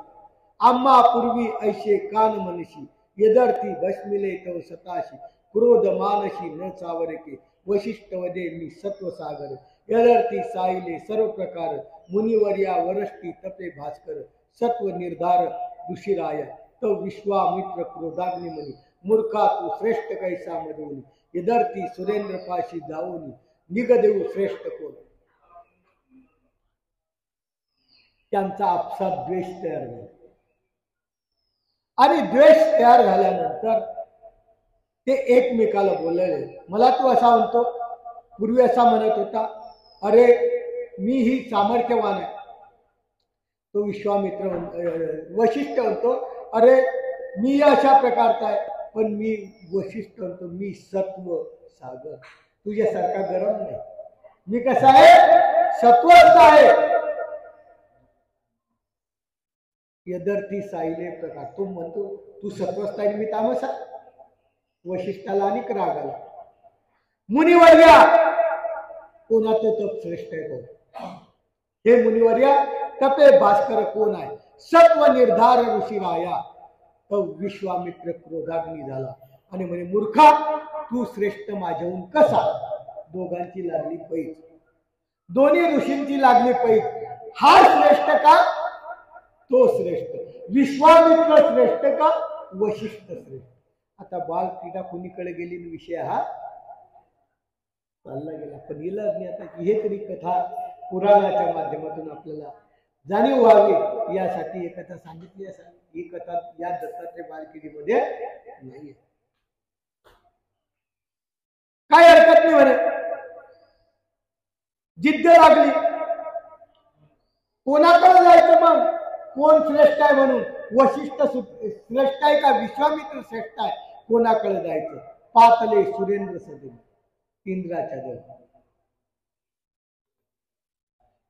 आम्हा पूर्वी ऐशे कान मनशी, यदर्थी भस्मिले तव सताशी, क्रोध मानशी न चावरके, वशिष्ठ वदे मी सत्वसागर, यदर्थी साईले सर्व प्रकार, मुनिवर्या वरष्टी तपे भास्कर, सत्व निर्धार ऋषिराया, तो विश्वामित्र क्रोधाग्नी मनी, मूर्खा तू श्रेष्ठ कैसा मधुनी, यदर्थी सुरेंद्र पाशी जाऊनी, निगदेऊ श्रेष्ठ कोण. त्यांचा आपसात द्वेष तयार झाला. आणि द्वेष तयार झाल्यानंतर ते एकमेकाला बोलले. मला तू असा म्हणतो, पूर्वी असा म्हणत होता, अरे मी ही सामर्थ्यवान आहे. तो विश्वामित्र वशिष्ठ म्हणतो, अरे मी अशा प्रकारचा आहे. पण मी वशिष्ठ म्हणतो, मी सत्व सागर, तुझ्यासारखा गरम नाही. मी कसा आहे? सत्वस्थ आहे. यदर्थी साईले प्रकार. तो म्हणतो तू सत्वस्थ आहे, मी तामस आहे. वशिष्ठाला अनेक राग आला. मुनिवर्या, कोणाचं तप श्रेष्ठ आहे तो? हे मुनिवर्या, तपे भास्कर कोण आहे? सत्व निर्धार ऋषिराया. तो विश्वामित्र क्रोधाग्नी झाला आणि म्हणे, मूर्खा तू श्रेष्ठ माझ्याहून कसा? दोघांची लागली पैज, दोन्ही ऋषींची लागली पैज. हा श्रेष्ठ का? तो श्रेष्ठ. विश्वामित्र श्रेष्ठ का? वशिष्ठ श्रेष्ठ. आता बालक्रीडा कुणीकडे गेली, विषय हा चालला गेला. पण इलाज नाही. आता हे तरी कथा पुराणाच्या माध्यमातून आपल्याला जाणीव व्हावी यासाठी ही कथा सांगितली असावी. ही कथा या दत्तात्रय बालक्रीडीमध्ये नाहीये. काय हरकत नाही म्हणे. जिद्द लागली. कोणाकडे जायचं मग? कोण श्रेष्ठ आहे म्हणून? वशिष्ठ श्रेष्ठ आहे का विश्वामित्र श्रेष्ठ आहे? कोणाकडे जायचं? पातले सुरेंद्र सदे, इंद्राच्या जवळ.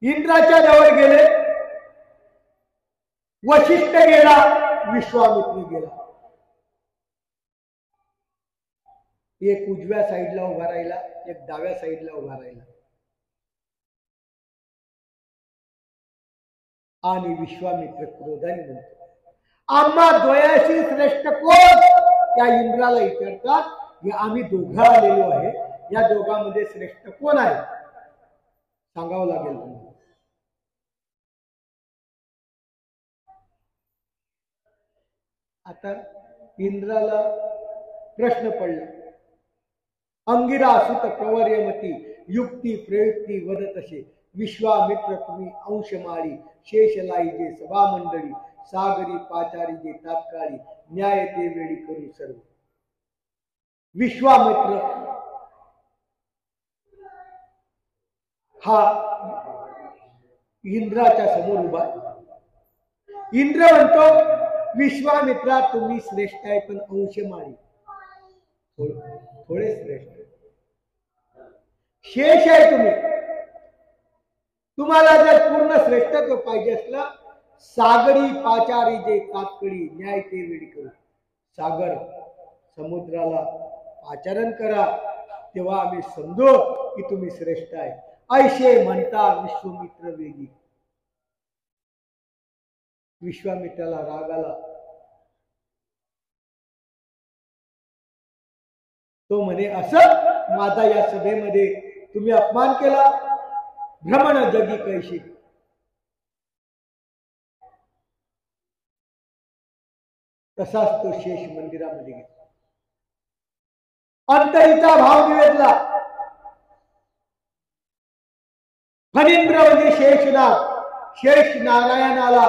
इंद्राच्या जवळ गेले. वशिष्ठ गेला, विश्वामित्र गेला. एक उजव्या साईडला उभा राहिला, एक डाव्या साईडला उभा राहिला. आणि विश्वामित्र क्रोधाने म्हणतो, आम्हा द्वयाशी श्रेष्ठ कोण? त्या इंद्राला विचारतात की आम्ही दोघं आलेलो आहे, या दोघांमध्ये श्रेष्ठ कोण आहे? सांगावं लागेल तुम्हाला. आता इंद्राला प्रश्न पडला. अंगिरा सुत प्रवर्यमती युक्ती प्रयुक्ती वदत असे, विश्वामित्र तुम्ही अंशमाळी, शेषलाई जे सभा मंडळी, सागरी पाचारी जे तात्काळी, न्याय ते वेळी करू सर्व. विश्वामित्र हा इंद्राच्या समोर उभा. इंद्र म्हणतो, विश्वामित्रा तुम्ही श्रेष्ठ आहे, पण अंशमाळी, थोडे श्रेष्ठ. शेष आहे तुम्ही. तुम्हाला जर पूर्ण श्रेष्ठत्व पाहिजे असलं, सागरी पाचारी जे तात्काळी, न्याय ते वेळी करू. सागर समुद्राला पाचारण करा, तेव्हा आम्ही समजू की तुम्ही श्रेष्ठ आहे. ऐशे म्हणता विश्वामित्र वेगी. विश्वामित्राला राग आला. तो म्हणे, असं माझा या सभेमध्ये तुम्ही अपमान केला, भ्रमण जगी कैशी. तसाच तो शेष मंदिरामध्ये गेला. अंतरीचा भाव निवेदला. फणींद्र म्हणजे शेषनाग, शेष नारायणाला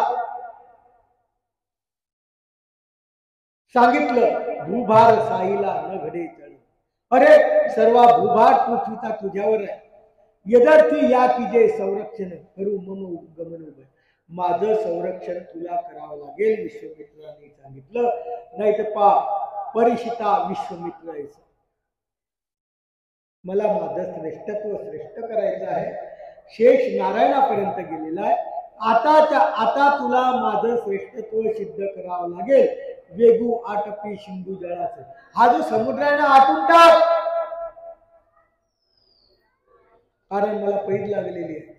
सांगितलं, भूभार साईला न घडे चढ. अरे सर्व भूभार पृथ्वीचा तुझ्यावर आहे. यदर्थी या की जे संरक्षण करू मम गमन उभय. माझं संरक्षण तुला करावं लागेल, विश्वामित्राने सांगितलं. नाही तर परिषिता विश्वामित्र आहे. मला माझं श्रेष्ठत्व श्रेष्ठ करायचं आहे. शेष नारायणापर्यंत गेलेला आहे. आता तुला माझं श्रेष्ठत्व सिद्ध करावं लागेल. वेगू आटपी सिंधू जळाचं. हा जो समुद्र आहे ना, आटून टाक. कारण मला पैज लागलेली आहे.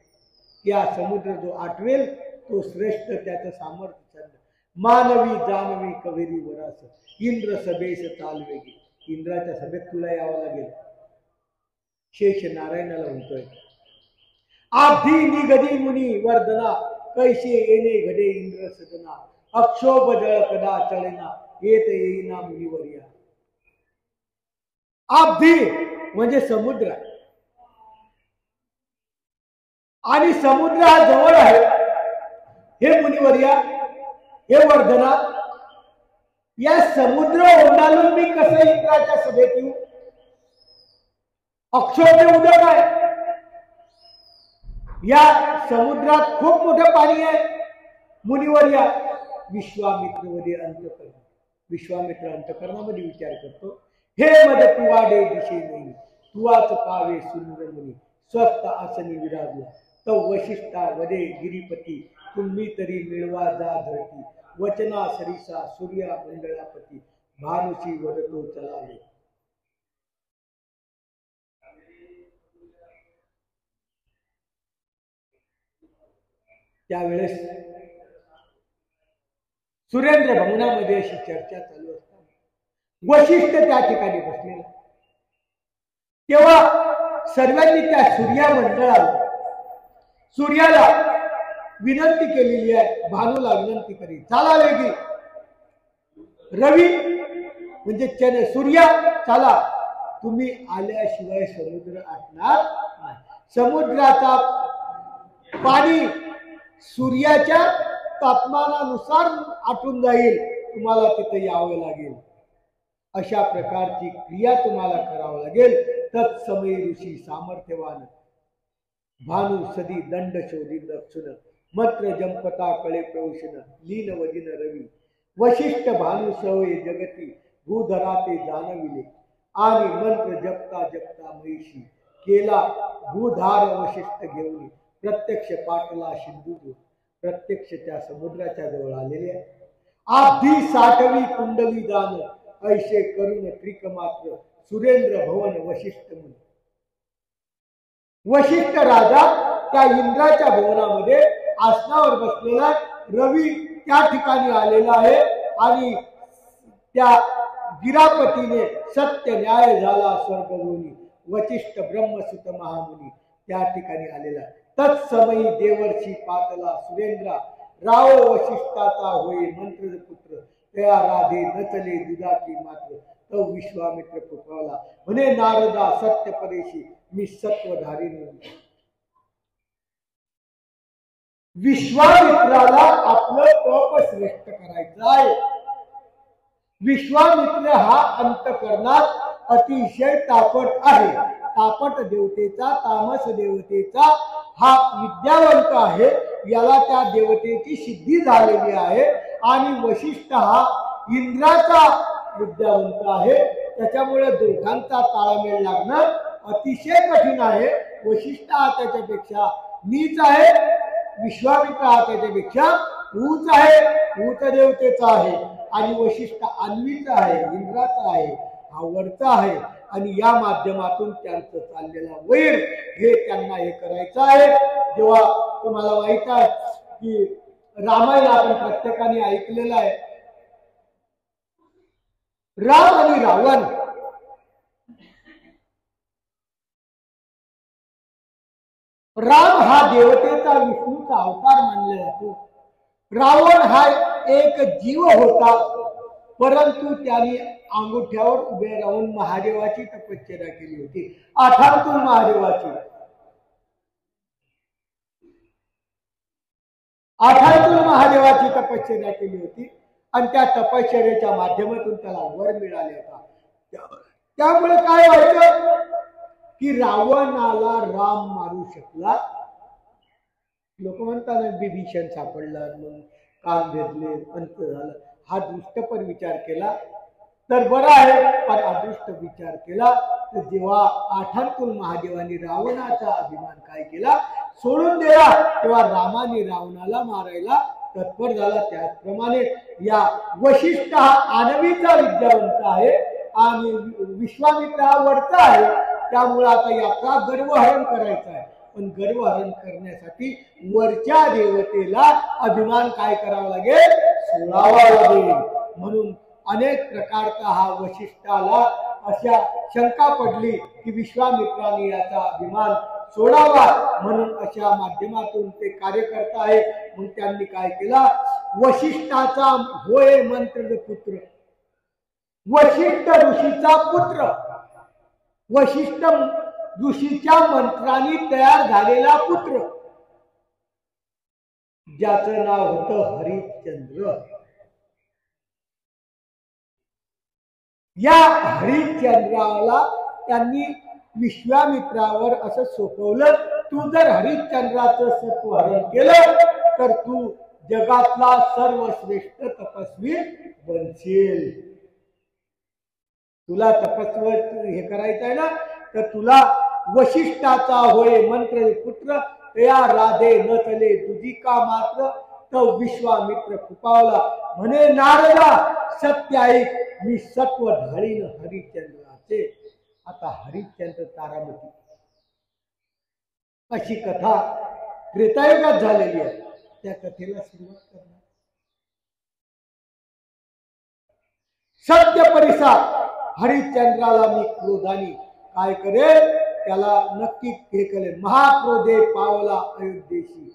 या समुद्र जो आठवेल तो श्रेष्ठ, त्याचं सामर्थ्य चंद. मानवी जानवी कवेरी वरास, इंद्र सभेस चाल वेगी. इंद्राच्या सभेत तुला यावं लागेल. शेष नारायणाला म्हणतोय, आधी निगदी मुनी वर्धना, कैसे येणे घडे इंद्र सदना. अक्षोभ जळ कदा चळेना, येत येईना मुनिवर्या. आब्धी म्हणजे समुद्र, आणि समुद्र हा जवळ आहे. हे मुनिवर्या, हे वर्धना, या समुद्र ओलांडून मी कसं इंद्राच्या सभेत येऊ? अक्षोभ उदक आहे. या समुद्रात खूप मोठं पाणी आहे. मुनिवर्या, विश्वामित्रमध्ये अंतकरण. विश्वामित्र अंतकरणामध्ये विचार करतो, हे मद पुवाडे दिशे नाही, तुवाच पावे सुंदर मुनी, स्वस्थ आसनी विराजला. तो वशिष्ठा वदे गिरीपती, तुम्ही तरी मिळवा जा धरती. वचना सरिसा सूर्या मंडळापती, भानुशी वदतो चलावे. त्यावेळेस सुरेंद्र भवनामध्ये अशी चर्चा चालू असताना वशिष्ठ त्या ठिकाणी बसलेला. तेव्हा सर्वांनी त्या सूर्याला विनंती केलेली आहे. भानूला विनंती करी, चाला वेगी. रवी म्हणजे सूर्या, चाला. तुम्ही आल्याशिवाय समुद्र आटणार नाही. समुद्राचा पाणी सूर्याच्या तापमानानुसार आटून जाईल. तुम्हाला तिथे यावं लागेल. अशा प्रकारची क्रिया तुम्हाला करावं लागेल. तत्समयी ऋषी सामर्थ्यवान भानु सदी दंड शोधी दक्षुण, मत्र जंपता कळे प्रौषण, लीन वदिन रवी. वशिष्ठ भानु सवय जगती, भूधरा ते जाणविले. आणि मंत्र जपता जपता महिषी, केला भूधार वशिष्ठ घेऊन. प्रत्यक्ष पाटला सिंधू, प्रत्यक्ष त्या समुद्राच्या जवळ आलेले आहे. आधी साठवी कुंडली दान, ऐशे करून त्रिक मात्र सुरेंद्र भवन वशिष्ठ मुनी. वशिष्ठ राजा त्या इंद्राच्या भवनामध्ये आसनावर बसलेला, रवी त्या ठिकाणी आलेला आहे आणि त्या गिरापतीने सत्य न्याय झाला स्वर्गभूमी, वशिष्ठ ब्रह्मसुत महामुनी त्या ठिकाणी आलेला. तत्समयी देवर्षी पातला सुरेंद्रा, राव वशिष्ठाचा होय मंत्र पुत्र, त्या राधे नचले दुधाकी मात्र, तो विश्वामित्र पुत्रला म्हणे नारदा सत्य परेशी, मी सत्वधारिणी. विश्वामित्राला आपलं तप श्रेष्ठ करायचं आहे. विश्वामित्र हा अंतकरणात अतिशय तापट आहे. तापट देवतेचा, तामस देवतेचा हा विद्यावंत आहे. याला त्या देवतेची सिद्धी झालेली आहे आणि वशिष्ठ हा इंद्राचा विद्यावंत आहे. त्याच्यामुळे दोघांचा ताळमेळ लागणं अतिशय कठीण आहे. वशिष्ठ हा त्याच्यापेक्षा नीच आहे, विश्वामित्र हा त्याच्यापेक्षा उच्च आहे, उच्च देवतेचा आहे. आणि वशिष्ठ अन्वीचा आहे, इंद्राचा आहे, हा वरचा आहे. आणि या माध्यमातून त्यांचं चाललेला वैर हे त्यांना हे करायचं आहे. जेव्हा तुम्हाला माहित आहे की रामायण आपण प्रत्येकाने ऐकलेलं आहे. राम आणि रावण राम हा देवतेचा, विष्णूचा अवतार मानला जातो. रावण हा एक जीव होता, परंतु त्याने अंगुठ्यावर उभे राहून महादेवाची तपश्चर्या केली होती. आठातून महादेवाची तपश्चर्या केली होती आणि त्या तपश्चर्याच्या माध्यमातून त्याला वर मिळाले होता. त्यामुळे काय व्हायचं की रावणाला राम मारू शकला. लोक म्हणतात विभीषण सापडला म्हणून काम भेदले, अंत झालं. हा दृष्टपर विचार केला तर बरा आहे, पण अदृष्ट विचार केला तर जेव्हा आठातून महादेवाने रावणाचा अभिमान काय केला, सोडून दिला, तेव्हा रामाने रावणाला मारायला तत्पर झाला. त्याचप्रमाणे या वशिष्ठ हा आनवीचा विद्यावंत आहे आणि विश्वामित्र हा वरचा आहे. त्यामुळे आता याचा गर्वहरण करायचा आहे. पण गर्वहरण करण्यासाठी वरच्या देवतेला अभिमान काय करावा लागेल, सोडावा लागेल. म्हणून अनेक प्रकारचा हा वशिष्ठाला अशा शंका पडली की विश्वामित्राने याचा अभिमान सोडावा, म्हणून अशा माध्यमातून ते कार्य करत आहे. मग त्यांनी काय केला, वशिष्ठाचा होय मंत्र पुत्र, वशिष्ठ ऋषीचा पुत्र, वशिष्ठ ऋषीच्या मंत्राने तयार झालेला पुत्र, ज्याचं नाव होतं हरिश्चंद्र. या हरिश्चंद्राला त्यांनी विश्वामित्रावर असं सोपवलं, तू जर हरिश्चंद्राचं सत्वहरण केलं तर तू जगातला सर्वश्रेष्ठ तपस्वी बनशील. तुला तपस्वी हे करायचं आहे ना, तर तुला वशिष्ठाचा होय मंत्र पुत्र, त्या राधे न चले तुझी का मात्र, तो विश्वामित्र कृपावला म्हणे नारदा सत्य ऐक, मी सत्व ढाळीन हरिश्चंद्राचे. आता हरिश्चंद्र तारामती अशी कथा त्रेतायुगात झालेली आहे. त्या कथेला सुरुवात करणार. सत्य परिसार हरिश्चंद्राला मी क्रोधाने काय करेल, त्याला नक्की हे करेल. महाक्रोधे पावला अयोध्येशी,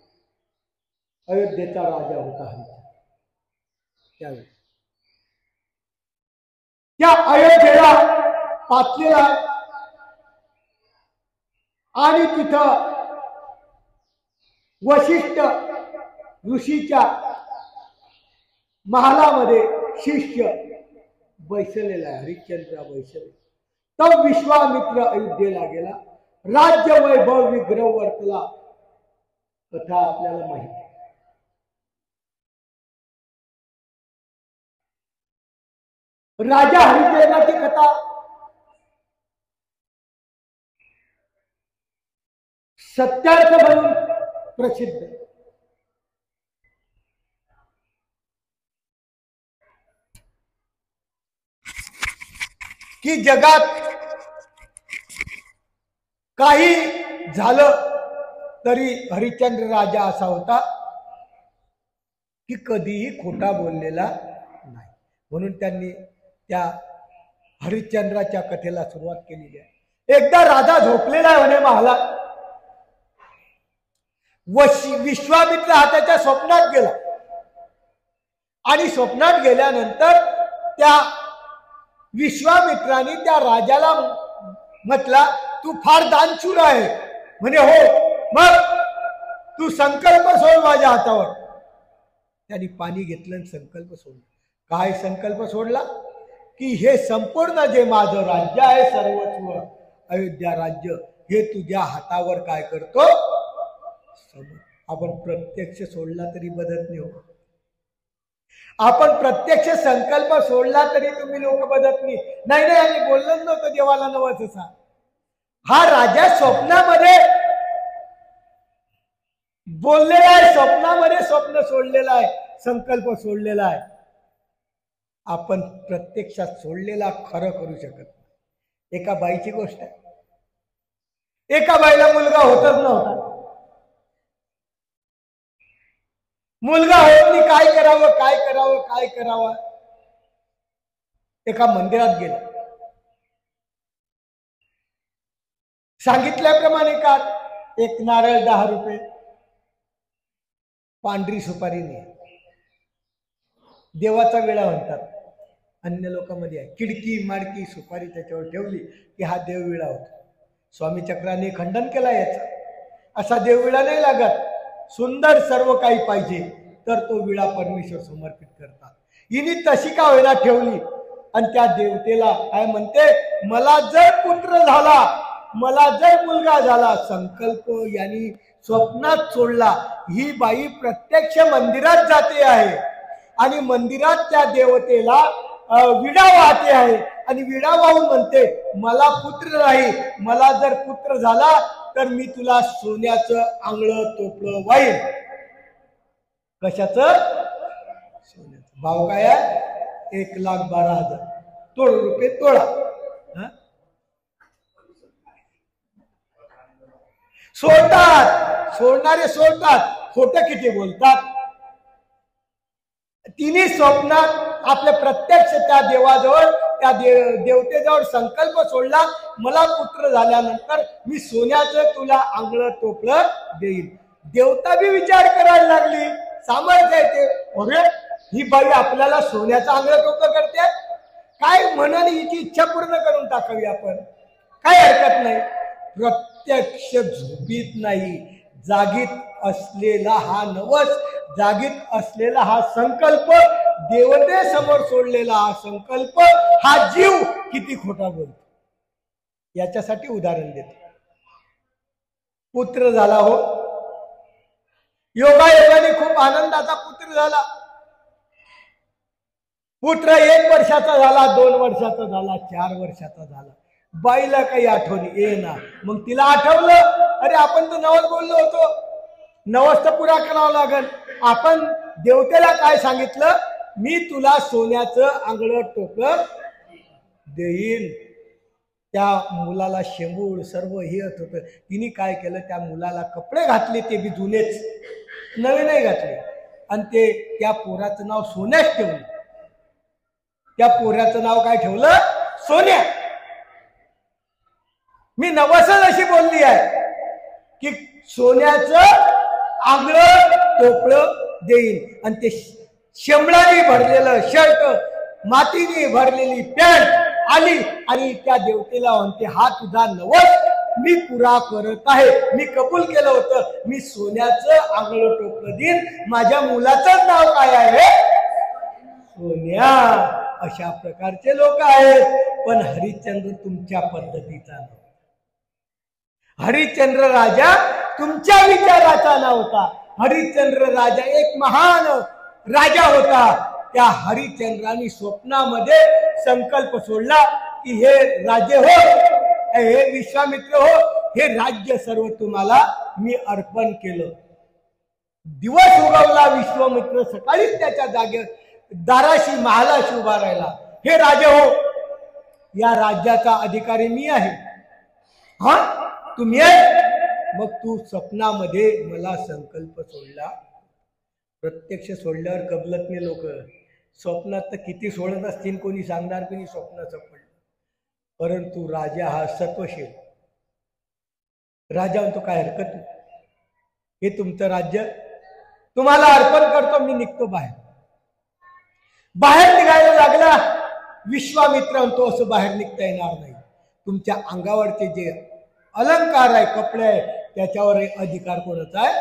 अयोध्येचा राजा होता हरिश्चंद्र. त्यावेळी त्या अयोध्येला पाचलेला आणि तिथं वशिष्ठ ऋषीच्या महालामध्ये शिष्य बैसलेला आहे. हरिश्चंद्र बैसले. तो विश्वामित्र अयोध्येला गेला. राज्य वैभव विग्रह वर्तला. कथा आपल्याला माहिती. राजा हरिश्चंद्राची कथा सत्यार्थ म्हणून प्रसिद्ध. की जगात काही झालं तरी हरिश्चंद्र राजा असा होता की कधीही खोटा बोललेला नाही. म्हणून त्यांनी त्या हरिश्चंद्राच्या कथेला सुरुवात केलेली आहे. एकदा राजा झोपलेला आहे म्हणे महालात. विश्वामित्र हा त्याच्या स्वप्नात गेला आणि स्वप्नात गेल्यानंतर त्या विश्वामित्राने त्या राजाला म्हटला, तू फार दानशूर आहे. म्हणे हो, मग तू संकल्प सोड माझ्या हातावर. त्यांनी पाणी घेतलं आणि संकल्प सोडला. काय संकल्प सोडला की हे संपूर्ण जे माझं राज्य आहे, सर्वस्व अयोध्या राज्य, हे तुझ्या हातावर काय करतो. आपण प्रत्यक्ष सोडला तरी बदत नाही हो. आपण प्रत्यक्ष संकल्प सोडला तरी तुम्ही लोक बदत नाही. नाही नाही, आम्ही बोललोच नव्हतं देवाला नवस असा. हा राजा स्वप्नामध्ये बोललेला आहे, स्वप्नामध्ये स्वप्न सोडलेला आहे, संकल्प सोडलेला आहे. आपण प्रत्यक्षात सोडलेला खरं करू शकत नाही. एका बाईची गोष्ट आहे. एका बाईला मुलगा होतच नव्हता. मुलगा होत नाही, काय करावं काय करावं काय करावं. एका मंदिरात गेला. सांगितल्याप्रमाणे का एक नारळ 10 रुपये, पांढरी सुपारी नाही. देवाचा वेळा म्हणतात, अन्य लोकांमध्ये आहे. किडकी माडकी सुपारी त्याच्यावर ठेवली की हा देवविळा होता. स्वामी चक्राने खंडन केला याचा. असा देवविळा नाही लागत. सुंदर सर्व काही पाहिजे तर तो विळा परमेश्वर समर्पित करतात. हिने तशी का होईना ठेवली आणि त्या देवतेला काय म्हणते, मला जर पुत्र झाला, मला जर मुलगा झाला. संकल्प यांनी स्वप्नात सोडला. ही बाई प्रत्यक्ष मंदिरात जाते आहे आणि मंदिरात त्या देवतेला विडा वाहते आहे आणि विडा वाहून म्हणते, मला पुत्र नाही, मला जर पुत्र झाला तर मी तुला सोन्याचं आंगळं टोपलं वाहीन. कशाचं? सोन्याचं. भाव काय आहे? 1,12,000 रुपये तोळा. सोडतात, सोडणारे सोडतात, खोटं किती बोलतात. तिने स्वप्नात आपल्या प्रत्यक्ष त्या देवाजवळ, त्या देवतेजवळ संकल्प सोडला, मला पुत्र झाल्यानंतर मी सोन्याचं तुला आंगळं टोपलं देईल. देवता बी विचार करायला लागली, सामर्थ्य येते, अरे ही बाई आपल्याला सोन्याचं आंगळं टोपलं करते, काय म्हणून हिची इच्छा पूर्ण करून टाकावी आपण, काय हरकत नाही. प्रत्यक्ष झोपीत नाही, जागीत असलेला हा नवस, जागीत असलेला हा संकल्प, देवतेसमोर सोडलेला हा संकल्प, हा जीव किती खोटा बोलतो. याच्यासाठी उदाहरण देतो. पुत्र झाला हो, योगायोगाने खूप आनंदाचा पुत्र झाला. पुत्र 1 वर्षाचा झाला, 2 वर्षाचा झाला, 4 वर्षाचा झाला. बाईला काही आठवणी येईना. मग तिला आठवलं, अरे आपण तर नवस बोललो होतो, नवस तर पुरा करावा लागल. आपण देवतेला काय सांगितलं, मी तुला सोन्याचं आंगळं टोपलं देईन. त्या मुलाला शेंबूड सर्व हे होत होतं. तिने काय केलं, त्या मुलाला कपडे घातले, ते बी जुनेच, नवे नाही घातले, आणि ते त्या पोराचं नाव सोन्याच ठेवलं. त्या पोराचं नाव काय ठेवलं? सोन्या. मी नवसच अशी बोलली आहे की सोन्याचं आंगळं टोपलं देईन. आणि ते शेंबडाने भरलेलं शर्ट, मातीने भरलेली पॅन्ट आली आणि त्या देवतेला म्हणते, हा तुझा नवस मी पुरा करत आहे, मी कबूल केलं होतं, मी सोन्याचं आंगळं टोपलं देईन. माझ्या मुलाचं नाव काय आहे? सोन्या. अशा प्रकारचे लोक आहेत. पण हरिश्चंद्र तुमच्या पद्धतीचा नव्हता. हरिश्चंद्र राजा तुमच्या विचाराचा नव्हता. हरिश्चंद्र राजा एक महान राजा होता. त्या हरिश्चंद्राने स्वप्नामध्ये संकल्प सोडला की हे राज्य हो, हे विश्वामित्र हो, हे राज्य सर्व तुम्हाला मी अर्पण केलं. दिवस उगवला, विश्वामित्र सकाळीच त्याच्या जागेवर दाराशी महालाशी उभा राहिला. हे राजे हो, या राज्याचा अधिकारी मी आहे. हा, तुम्ही आहे. मग तू स्वप्नामध्ये मला संकल्प सोडला, प्रत्यक्ष सोडल्यावर कबलतने लोक स्वप्नात तर किती सोडत असतील, कोणी सांगणार की नाही स्वप्नाचं पडलं. परंतु राजा हा सत्वशील राजा म्हणतो काय हरकत नाही, हे तुमचं राज्य तुम्हाला अर्पण करतो, मी निघतो बाहेर. बाहेर निघायला लागला. विश्वामित्र म्हणतो असं बाहेर निघता येणार नाही, तुमच्या अंगावरचे जे अलंकार आहे, कपडे आहे, त्याच्यावर अधिकार कोणाचा आहे?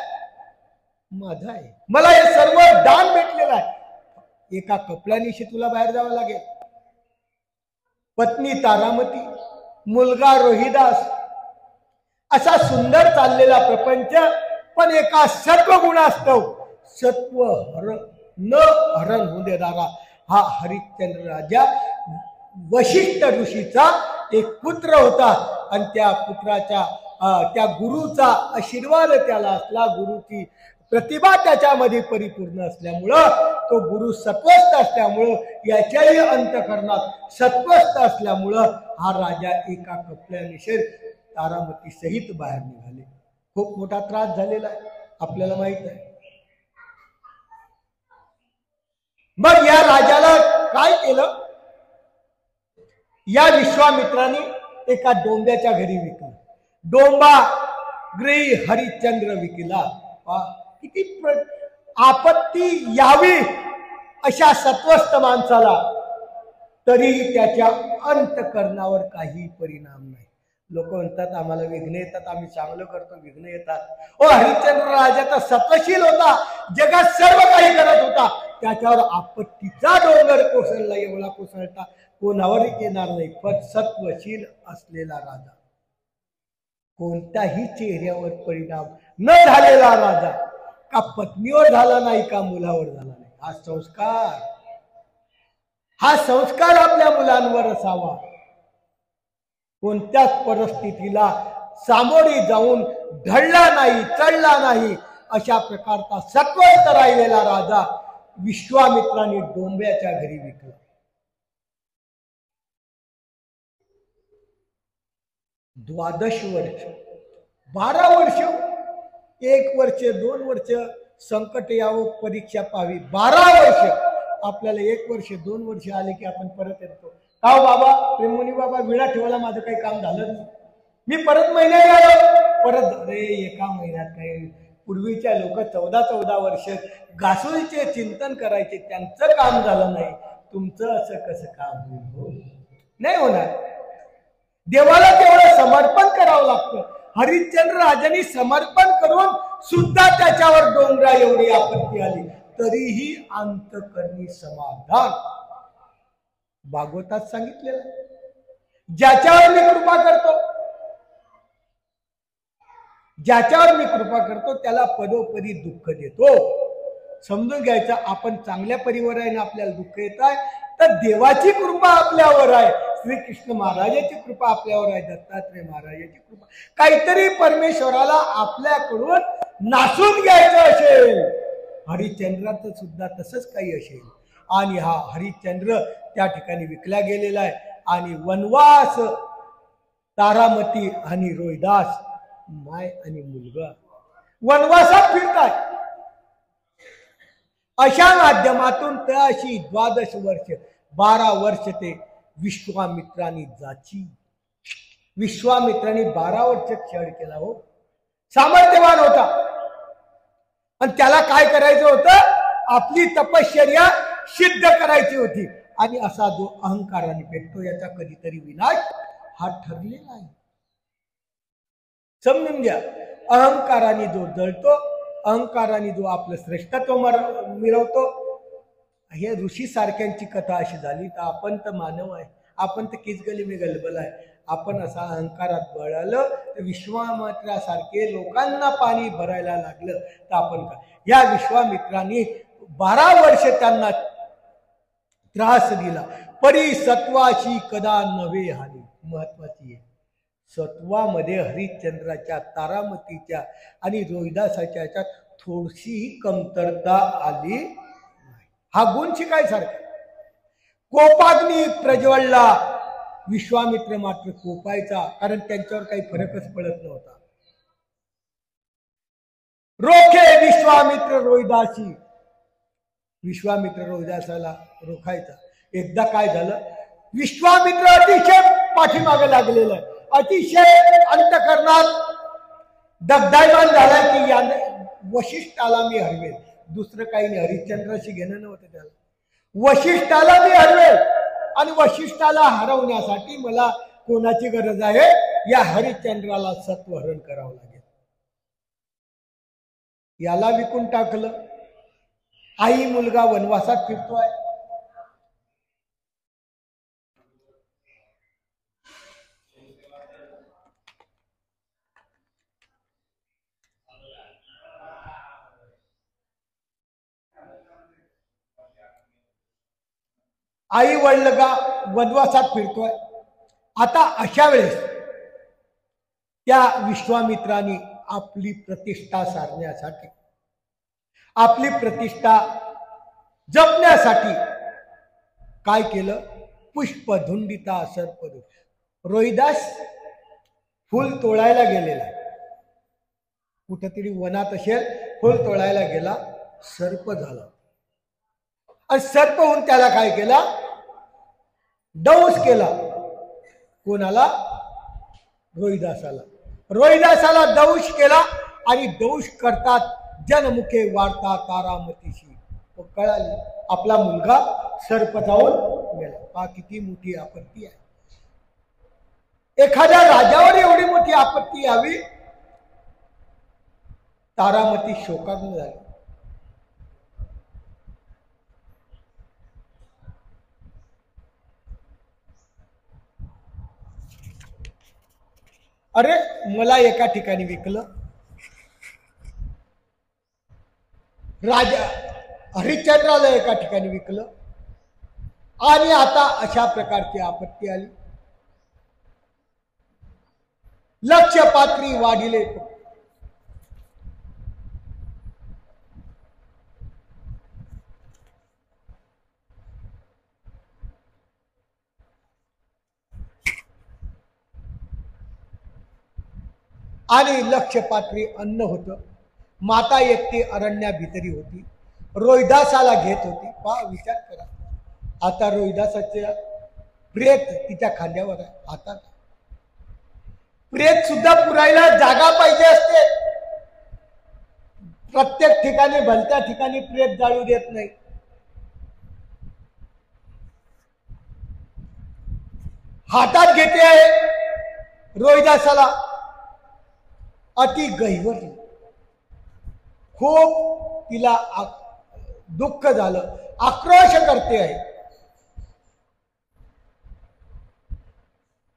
माझा आहे. मला हे सर्व दान भेटलेलं आहे. एका कपड्यानिशी तुला बाहेर जावं लागेल. पत्नी तारामती, मुलगा रोहिदास, असा सुंदर चाललेला प्रपंच, पण एका सत्वगुणास्तव सत्व न हरण होऊ देणारा हा हरिश्चंद्र राजा वशिष्ठ ऋषीचा एक पुत्र होता. आणि त्या पुत्राच्या त्या गुरुचा आशीर्वाद त्याला असला, गुरुची प्रतिभा त्याच्यामध्ये परिपूर्ण असल्यामुळं, तो गुरु सत्वस्थ असल्यामुळं, याच्याही अंतःकरणात सत्वस्थ असल्यामुळं हा राजा एका कपड्यानिशी तारामती सहित बाहेर निघाले. खूप मोठा त्रास झालेला आहे, आपल्याला माहित आहे. मग या राजाला काय केलं? या विश्वामित्राने एका डोंब्याच्या घरी विकलं. डोंबा ग्रही हरिश्चंद्र विकला. किती आपत्ती यावी अशा सत्वस्थ माणसाला, तरी त्याच्या अंतःकरणावर काही परिणाम नाही. लोक म्हणतात आम्हाला विघ्न येतात, आम्ही चांगलं करतो, विघ्न येतात. ओ, हरिश्चंद्र राजा तर सत्वशील होता, जगात सर्व काही करत होता, त्याच्यावर आपत्तीचा डोंगर कोसळला, एवढा कोसळता कोणावरही येणार नाही. पण सत्वशील असलेला राजा, कोणत्याही चेहऱ्यावर परिणाम न झालेला राजा, का पत्नीवर झाला नाही, का मुलावर झाला नाही. हा संस्कार आपल्या मुलांवर असावा. कोणत्याच परिस्थितीला सामोरी जाऊन ढळला नाही, चढला नाही, अशा प्रकारचा सत्वस्थ राहिलेला राजा विश्वामित्राने डोंब्याच्या घरी विकला. द्वादश वर्ष, 12 वर्ष, 1 वर्ष, 2 वर्ष संकट यावं, परीक्षा पाहावी. 12 वर्ष, आपल्याला 1 वर्ष 2 वर्ष आले की आपण परत येतो. का बाबा प्रेमोनी बाबा विडा ठेवायला माझं काही काम झालं नाही, मी परत महिन्यात आलो. परत अरे एका महिन्यात काही, पूर्वीच्या लोक 14-14 वर्ष घासुळीचे चिंतन करायचे, त्यांचं काम झालं नाही, तुमचं असं कसं काम होईल? हो, नाही होणार. देवाला तेवढं समर्पण करावं लागतं. हरिश्चंद्र राजांनी समर्पण करून सुद्धा त्याच्यावर डोंगरा एवढी आपत्ती आली, तरीही अंतःकरणी समाधान. भागवतात सांगितलेलं, ज्याच्यावर मी कृपा करतो, ज्याच्यावर मी कृपा करतो त्याला पदोपदी दुःख देतो. समजून घ्यायचं, आपण चांगल्या परिवाराने आपल्याला दुःख येत आहे तर देवाची कृपा आपल्यावर आहे, श्रीकृष्ण महाराजाची कृपा आपल्यावर आहे, दत्तात्रय महाराजाची कृपा. काहीतरी परमेश्वराला आपल्याकडून नासून घ्यायचं असेल, हरिश्चंद्राचं सुद्धा तसंच काही असेल. आणि हा हरिश्चंद्र त्या ठिकाणी विकला गेलेला आहे. आणि वनवास, तारामती आणि रोहिदास, माय आणि मुलगा वनवासात फिरतात. अशा माध्यमातून तशी 12 वर्ष, 12 वर्ष ते विश्वामित्रांनी जाची. विश्वामित्रांनी 12 वर्ष खेळ केला. हो, सामर्थ्यवान होता. आणि त्याला काय करायचं होतं? आपली तपश्चर्या सिद्ध करायची होती. आणि असा जो अहंकाराने पेटतो, याचा कधीतरी विनाश हा ठरलेला आहे. समजून घ्या, अहंकाराने जो जळतो, अहंकाराने जो आपलं श्रेष्ठत्व मिळवतो, हे ऋषी सारख्यांची कथा अशी झाली. तर आपण तर मानव आहे, आपण तर किचगली मी गलबल आहे. आपण असा अहंकारात बळालं तर विश्वामित्रासारखे लोकांना पाणी भरायला लागलं तर आपण काय? या विश्वामित्रांनी 12 वर्ष त्यांना त्रास दिला. परी सत्वाची कदा नव्हे हानी. महत्वाची आहे, सत्वामध्ये हरिश्चंद्राच्या, तारामतीच्या आणि रोहिदासाच्या याच्यात थोडीशीही कमतरता आली नाही. हा गुण शिकायसारखा. कोपाग्नी प्रज्वलला विश्वामित्र मात्र कोपायचा, कारण त्यांच्यावर काही फरकच पडत नव्हता. रोखे विश्वामित्र रोहिदासी, विश्वामित्र रोहिदासाला रोखायचा. एकदा काय झालं, विश्वामित्र अतिशय पाठीमागे लागलेलं, अतिशय अंतकरणात दगदायमान झाला की या वशिष्ठाला मी हरवेल. दुसरं काही नाही, हरिश्चंद्राशी घेणं नव्हतं त्याला. वशिष्ठाला मी हरवेल आणि वशिष्ठाला हरवण्यासाठी मला कोणाची गरज आहे, या हरिश्चंद्राला सत्वहरण करावं लागेल. याला विकून टाकलं. आई मुलगा वनवासात फिरतोय. आई वडलगा वनवासात फिरतोय. आता अशा वेळेस त्या विश्वामित्राने आपली प्रतिष्ठा सारण्यासाठी, आपली प्रतिष्ठा जपण्यासाठी काय केलं, पुष्पधुंडिता सर्पदूत. रोहिदास फुल तोडायला गेलेला, कुठेतरी वनात असेल, फुल तोडायला गेला, सर्प झाला. आणि सर्प होऊन त्याला काय केला, दंश केला. कोणाला, रोहिदासाला. रोहिदासाला दंश केला आणि दंश करतात जनमुखे वार्ता तारामतीशी. कळाली आपला मुलगा सर्प जाऊन गेला. हा किती मोठी आपत्ती आहे. एखाद्या राजावर एवढी मोठी आपत्ती यावी, तारामती शोकाग्न झाली. अरे मला एका ठिकाणी विकलं, राजा हरिश्चंद्राला एका ठिकाणी विकलं, आणि आता अशा प्रकारची आपत्ती आली. लक्ष पात्री वाढिले. आणि लक्ष पात्री अन्न होतं. माता एकटी अरण्या भितरी होती, रोहिदासाला घेत होती. पहा, विचार करा. आता रोहिदासाचे प्रेत तिच्या खांद्यावर आहे. आता प्रेत सुद्धा पुरायला जागा पाहिजे असते. प्रत्येक ठिकाणी भलत्या ठिकाणी प्रेत जाळू देत नाही. हातात घेते आहे रोहिदासाला. अति गहिवरली, खूप तिला दुःख झालं, आक्रोश करते आहे.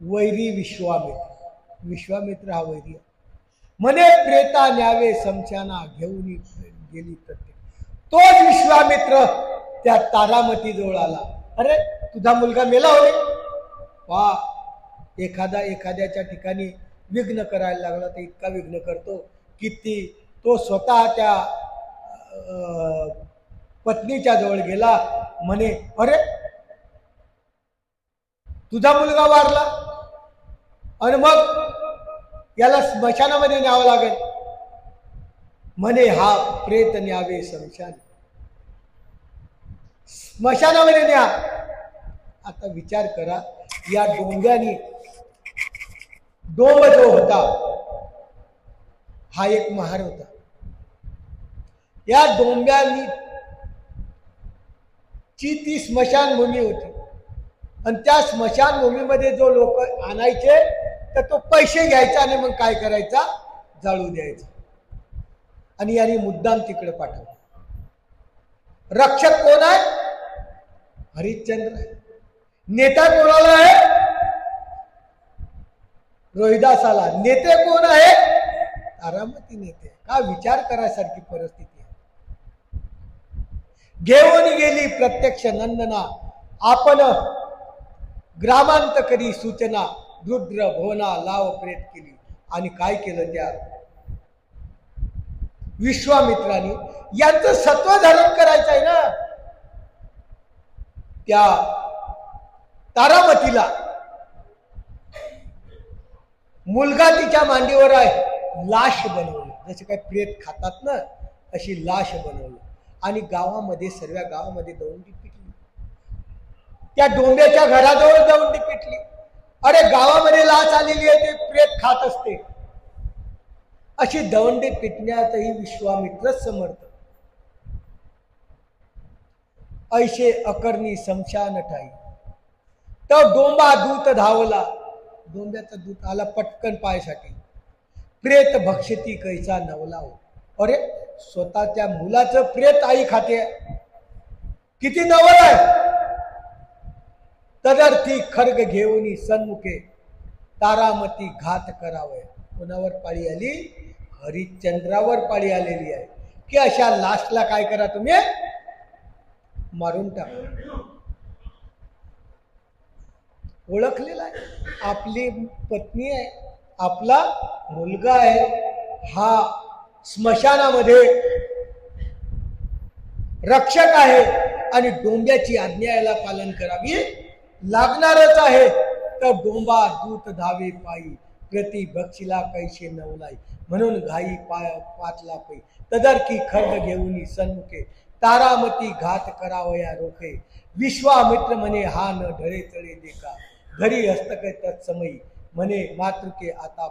वैरी विश्वामित्र, विश्वामित्र हा वैरी म्हणे प्रेता न्यावे समशाना घेऊन गेली प्रत्येक. तोच विश्वामित्र त्या तारामती जवळ आला. अरे तुझा मुलगा मेला होय. वा, एखाद्याच्या ठिकाणी विघ्न करायला लागला तर इतका विघ्न करतो की तो स्वतः त्या पत्नीच्या जवळ गेला. म्हणे अरे तुझा मुलगा वारला आणि मग याला स्मशानामध्ये न्यावं लागेल. म्हणे हा प्रेत न्यावे समशान, स्मशानामध्ये न्या. आता विचार करा, या डोंग्यानी, डोंब जो होता हा एक महार होता. या डोंब्यानी ती स्मशानभूमी होती आणि त्या स्मशानभूमीमध्ये जो लोक आणायचे तर तो पैसे घ्यायचा आणि मग काय करायचा, जाळू द्यायचा. आणि याने मुद्दाम तिकडे पाठवलं. रक्षक कोण आहे, हरिश्चंद्र. नेता कोणाला आहे, रोहिदासाला. नेते कोण आहे, तारामती नेते. का विचार करायसारखी परिस्थिती आहे. घेऊन गेली प्रत्यक्ष नंदना, आपण ग्रामांत करी सूचना, रुद्र भुवना लाव प्रेत केली. आणि काय केलं त्या विश्वामित्राने, यांचं सत्व धारण करायचं आहे ना. त्या तारामतीला मुलगा तिच्या मांडीवर आहे, लाश बनवलं, जसे काही प्रेत खातात ना अशी लाश बनवलं आणि गावामध्ये सर्व गावामध्ये दौंडी पिटली. त्या डोंब्याच्या घराजवळ दौंडी पिटली. अरे गावामध्ये लाच आलेली आहे, ते प्रेत खात असते. अशी दौंडी पिटण्यातही विश्वामित्रच समर्थ. ऐशे अकर्णी शमशान ठाई, तो डोंबा दूत धावला. डोंब्याचा दूत आला पटकन पायासाठी. प्रेत भक्षती कैसा नवला हो. अरे स्वतःच्या मुलाचं प्रेत आई खाते, किती नवल आहे. तदर्थी खर्ग घेऊन सन्मुखे तारामती घात करावय. कोणावर पाळी आली? हरिश्चंद्रावर पाळी आलेली आहे की अशा लाशला काय करा तुम्ही, मारून टाका. ओळखलेला आहे, आपली पत्नी आहे, आपला मुलगा आहे, हा स्मशानामध्ये रक्षक आहे आणि डोंब्याची आज्ञा याला पालन करावी लागणारच आहे. तर डोंबा दूत धावे पायी प्रति बक्षीला कैसे नवलाई, म्हणून घाई पाचला पै. तदर्थी खर्ग घेऊन सन्मुखे तारामती घात करावया रोखे. विश्वामित्र म्हणे हा न ढळे तळे देखा, घरी हस्तक तत्समयी म्हणे मातृके आता.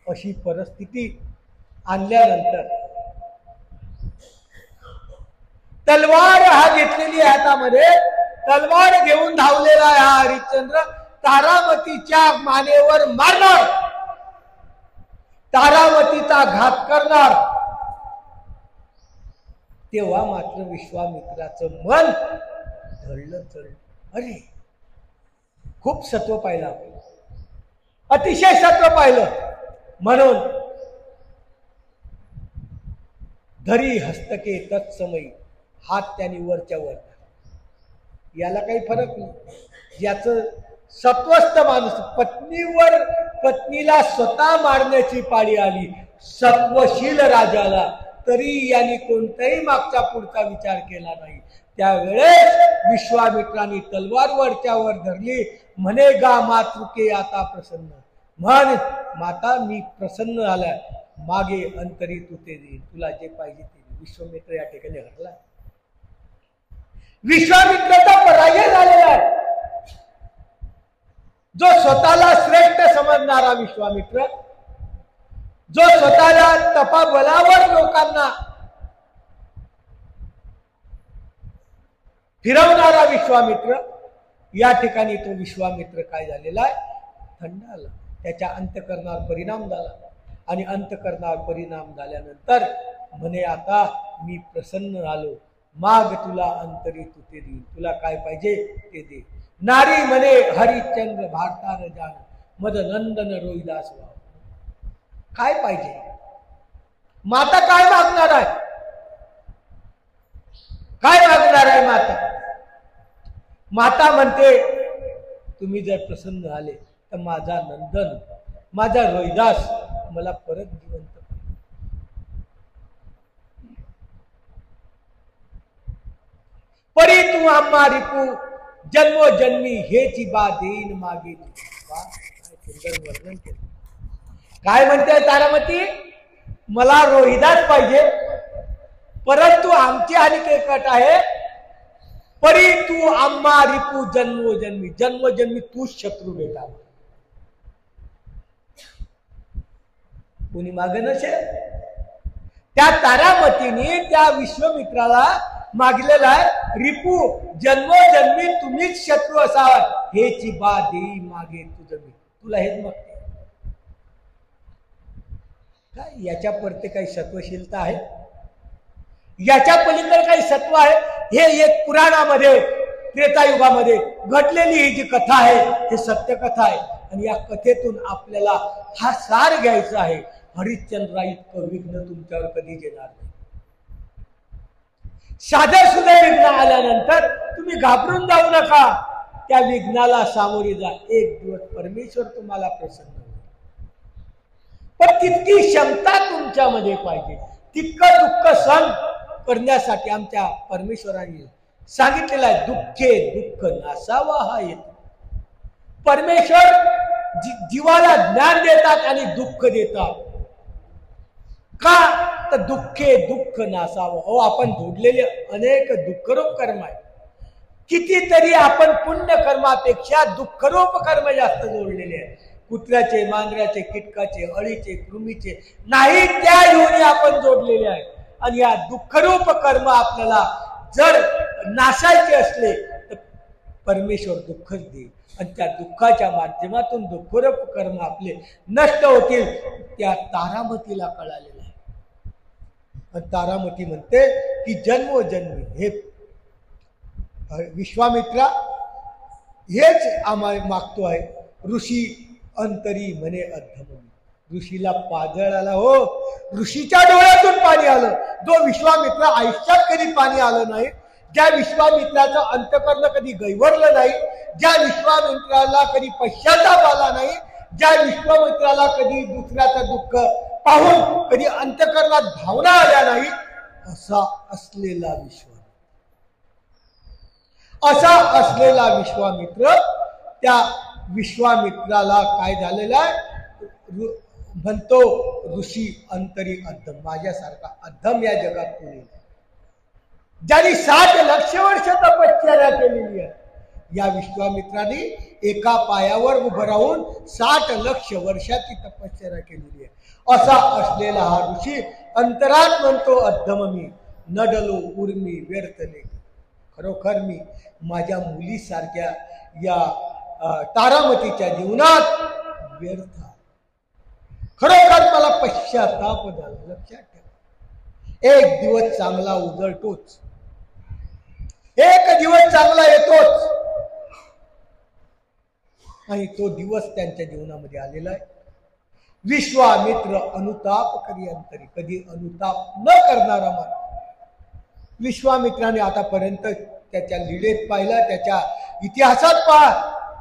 अशी परिस्थिती आणल्यानंतर तलवार हा घेतलेली हातामध्ये, तलवार घेऊन धावलेला आहे हा हरिश्चंद्र. तारामतीच्या मानेवर मारणार, तारामतीचा घात करणार. तेव्हा मात्र विश्वामित्राचं मन ढळलं चढलं. अरे खूप सत्व पाहिलं, अतिशय सत्व पाहिलं. म्हणून धरी हस्तके तत्समयी, हात त्यांनी वरच्या वर. याला काही फरक नाही. ज्याचं सत्वस्थ माणूस, पत्नीला स्वतः मारण्याची पाळी आली सत्वशील राजाला, तरी यांनी कोणताही मागचा पुढचा विचार केला नाही. त्यावेळेस विश्वामित्रांनी तलवार वरच्या वर धरली. म्हणे गा मातृके आता प्रसन्न, म्हण माता मी प्रसन्न झालाय, मागे अंतरी तू ते देईल, तुला जे पाहिजे ते. विश्वामित्र या ठिकाणी हरला. विश्वामित्राचा पराजय झालेला आहे. जो स्वतःला श्रेष्ठ समजणारा विश्वामित्र, जो स्वतःला तपाबलावर लोकांना फिरवणारा विश्वामित्र, या ठिकाणी तो विश्वामित्र काय झालेला आहे, थंड आला. त्याच्या अंतकरणावर परिणाम झाला आणि अंतकरणावर परिणाम झाल्यानंतर म्हणे आता मी प्रसन्न झालो, माग तुला अंतरी तू ते देईल, तुला काय पाहिजे ते दे. नारी म्हणे हरिश्चंद्र भारतार जाण, मद नंदन रोहिदास व्हाव. काय पाहिजे? माता काय मागणार आहे? काय मागणार आहे माता? माता म्हणते तुम्ही जर प्रसन्न झाले तर माझा नंदन, माझा रोहिदास मला परत जिवंत. परी तू आम्हा रिपू जन्मोजन्मी हेची बा देईन मागे. सुंदर वर्णन केलं. काय म्हणते तारामती? मला रोहिदास पाहिजे, परंतु आमची आणि केकट आहे. परी तू आम्हा रिपू जन्मोजन्मी, जन्मोजन्मी तूच शत्रू भेटा. कोणी मागे नसेल. त्या तारामतीने त्या विश्वामित्राला मागलेला आहे, रिपू जन्मोजन्मी तुम्हीच शत्रू असावा, हेची बा देई मागे तुझं मी. तुला हेच मागते. काय याच्या पडते काही सत्वशीलता आहे? याच्या पलीकडे काही सत्व आहे? हे एक पुराणामध्ये त्रेतायुगामध्ये घडलेली ही जी कथा आहे हे सत्य कथा आहे. आणि या कथेतून आपल्याला हा सार घ्यायचा आहे. हरिश्चंद्रा इतकं विघ्न तुमच्यावर कधीच येणार नाही. साधे सुद्धा विघ्न आल्यानंतर तुम्ही घाबरून जाऊ नका. त्या विघ्नाला सामोरे जा. एक दिवस परमेश्वर तुम्हाला प्रसन्न होईल. पण तितकी क्षमता तुमच्यामध्ये पाहिजे. तितकं दुःख सहन करण्यासाठी आमच्या परमेश्वरांनी सांगितलेलं आहे, दुःखे दुःख नासावा हा येतो. परमेश्वर जीवाला ज्ञान देतात आणि दुःख देतात. का तर दुःखे दुःख नासावं. हो, आपण जोडलेले अनेक दुःखरूप कर्म आहे. कितीतरी आपण पुण्य कर्मापेक्षा दुःखरूप कर्म जास्त जोडलेले आहे. कुत्र्याचे, मांजराचे, कीटकाचे, अळीचे, कृमीचे नाही त्या योनी आपण जोडलेले आहे. आणि या दुःखरूप कर्म आपल्याला जर नाशायचे असले तर परमेश्वर दुःखच देईल. आणि त्या दुःखाच्या माध्यमातून दुःखरूप कर्म आपले नष्ट होतील. त्या तारामतीला कळालेलं आहे. आणि तारामती म्हणते की जन्मोजन्मी हे विश्वामित्रा हेच आम्हाला मागतो आहे. ऋषी अंतरी म्हणे अद्धम. ऋषीला पाजळ आला. हो, ऋषीच्या डोळ्यातून पाणी आलं. जो विश्वामित्र आयुष्यात कधी पाणी आलं नाही, ज्या विश्वामित्राचं अंतकरण कधी गैवरलं नाही, ज्या विश्वामित्राला कधी पश्चाताप आला नाही, ज्या विश्वामित्राला कधी दुसऱ्याचं दुःख पाहून कधी अंतकरणात भावना आल्या नाही, असा असलेला विश्वामित्र त्या विश्वामित्राला काय झालेला आहे म्हणतो, ऋषी अंतरी अद्धम. माझ्यासारखा अद्धम या जगात कोणी नाही. ज्यांनी 60 लक्ष वर्ष तपश्चर्या केलेली आहे. या विश्वामित्राने एका पायावर उभं राहून 60 लक्ष वर्षाची तपश्चर्या केलेली आहे. असा असलेला हा ऋषी अंतरात म्हणतो, अद्धम मी नडलो उर्मी व्यर्थने. खरोखर मी माझ्या मुलीसारख्या या तारामतीच्या जीवनात व्यर्थ. खरोखर मला पश्चाताप झाला. लक्षात ठेवा, एक दिवस चांगला उजळतोच, एक दिवस चांगला येतोच. आणि तो दिवस त्यांच्या जीवनामध्ये आलेला आहे. विश्वामित्र अनुताप करी अंतरी. कधी अनुताप न करणारा माणूस. विश्वामित्राने आतापर्यंत त्याच्या लीलेत पाहिला, त्याच्या इतिहासात पहा,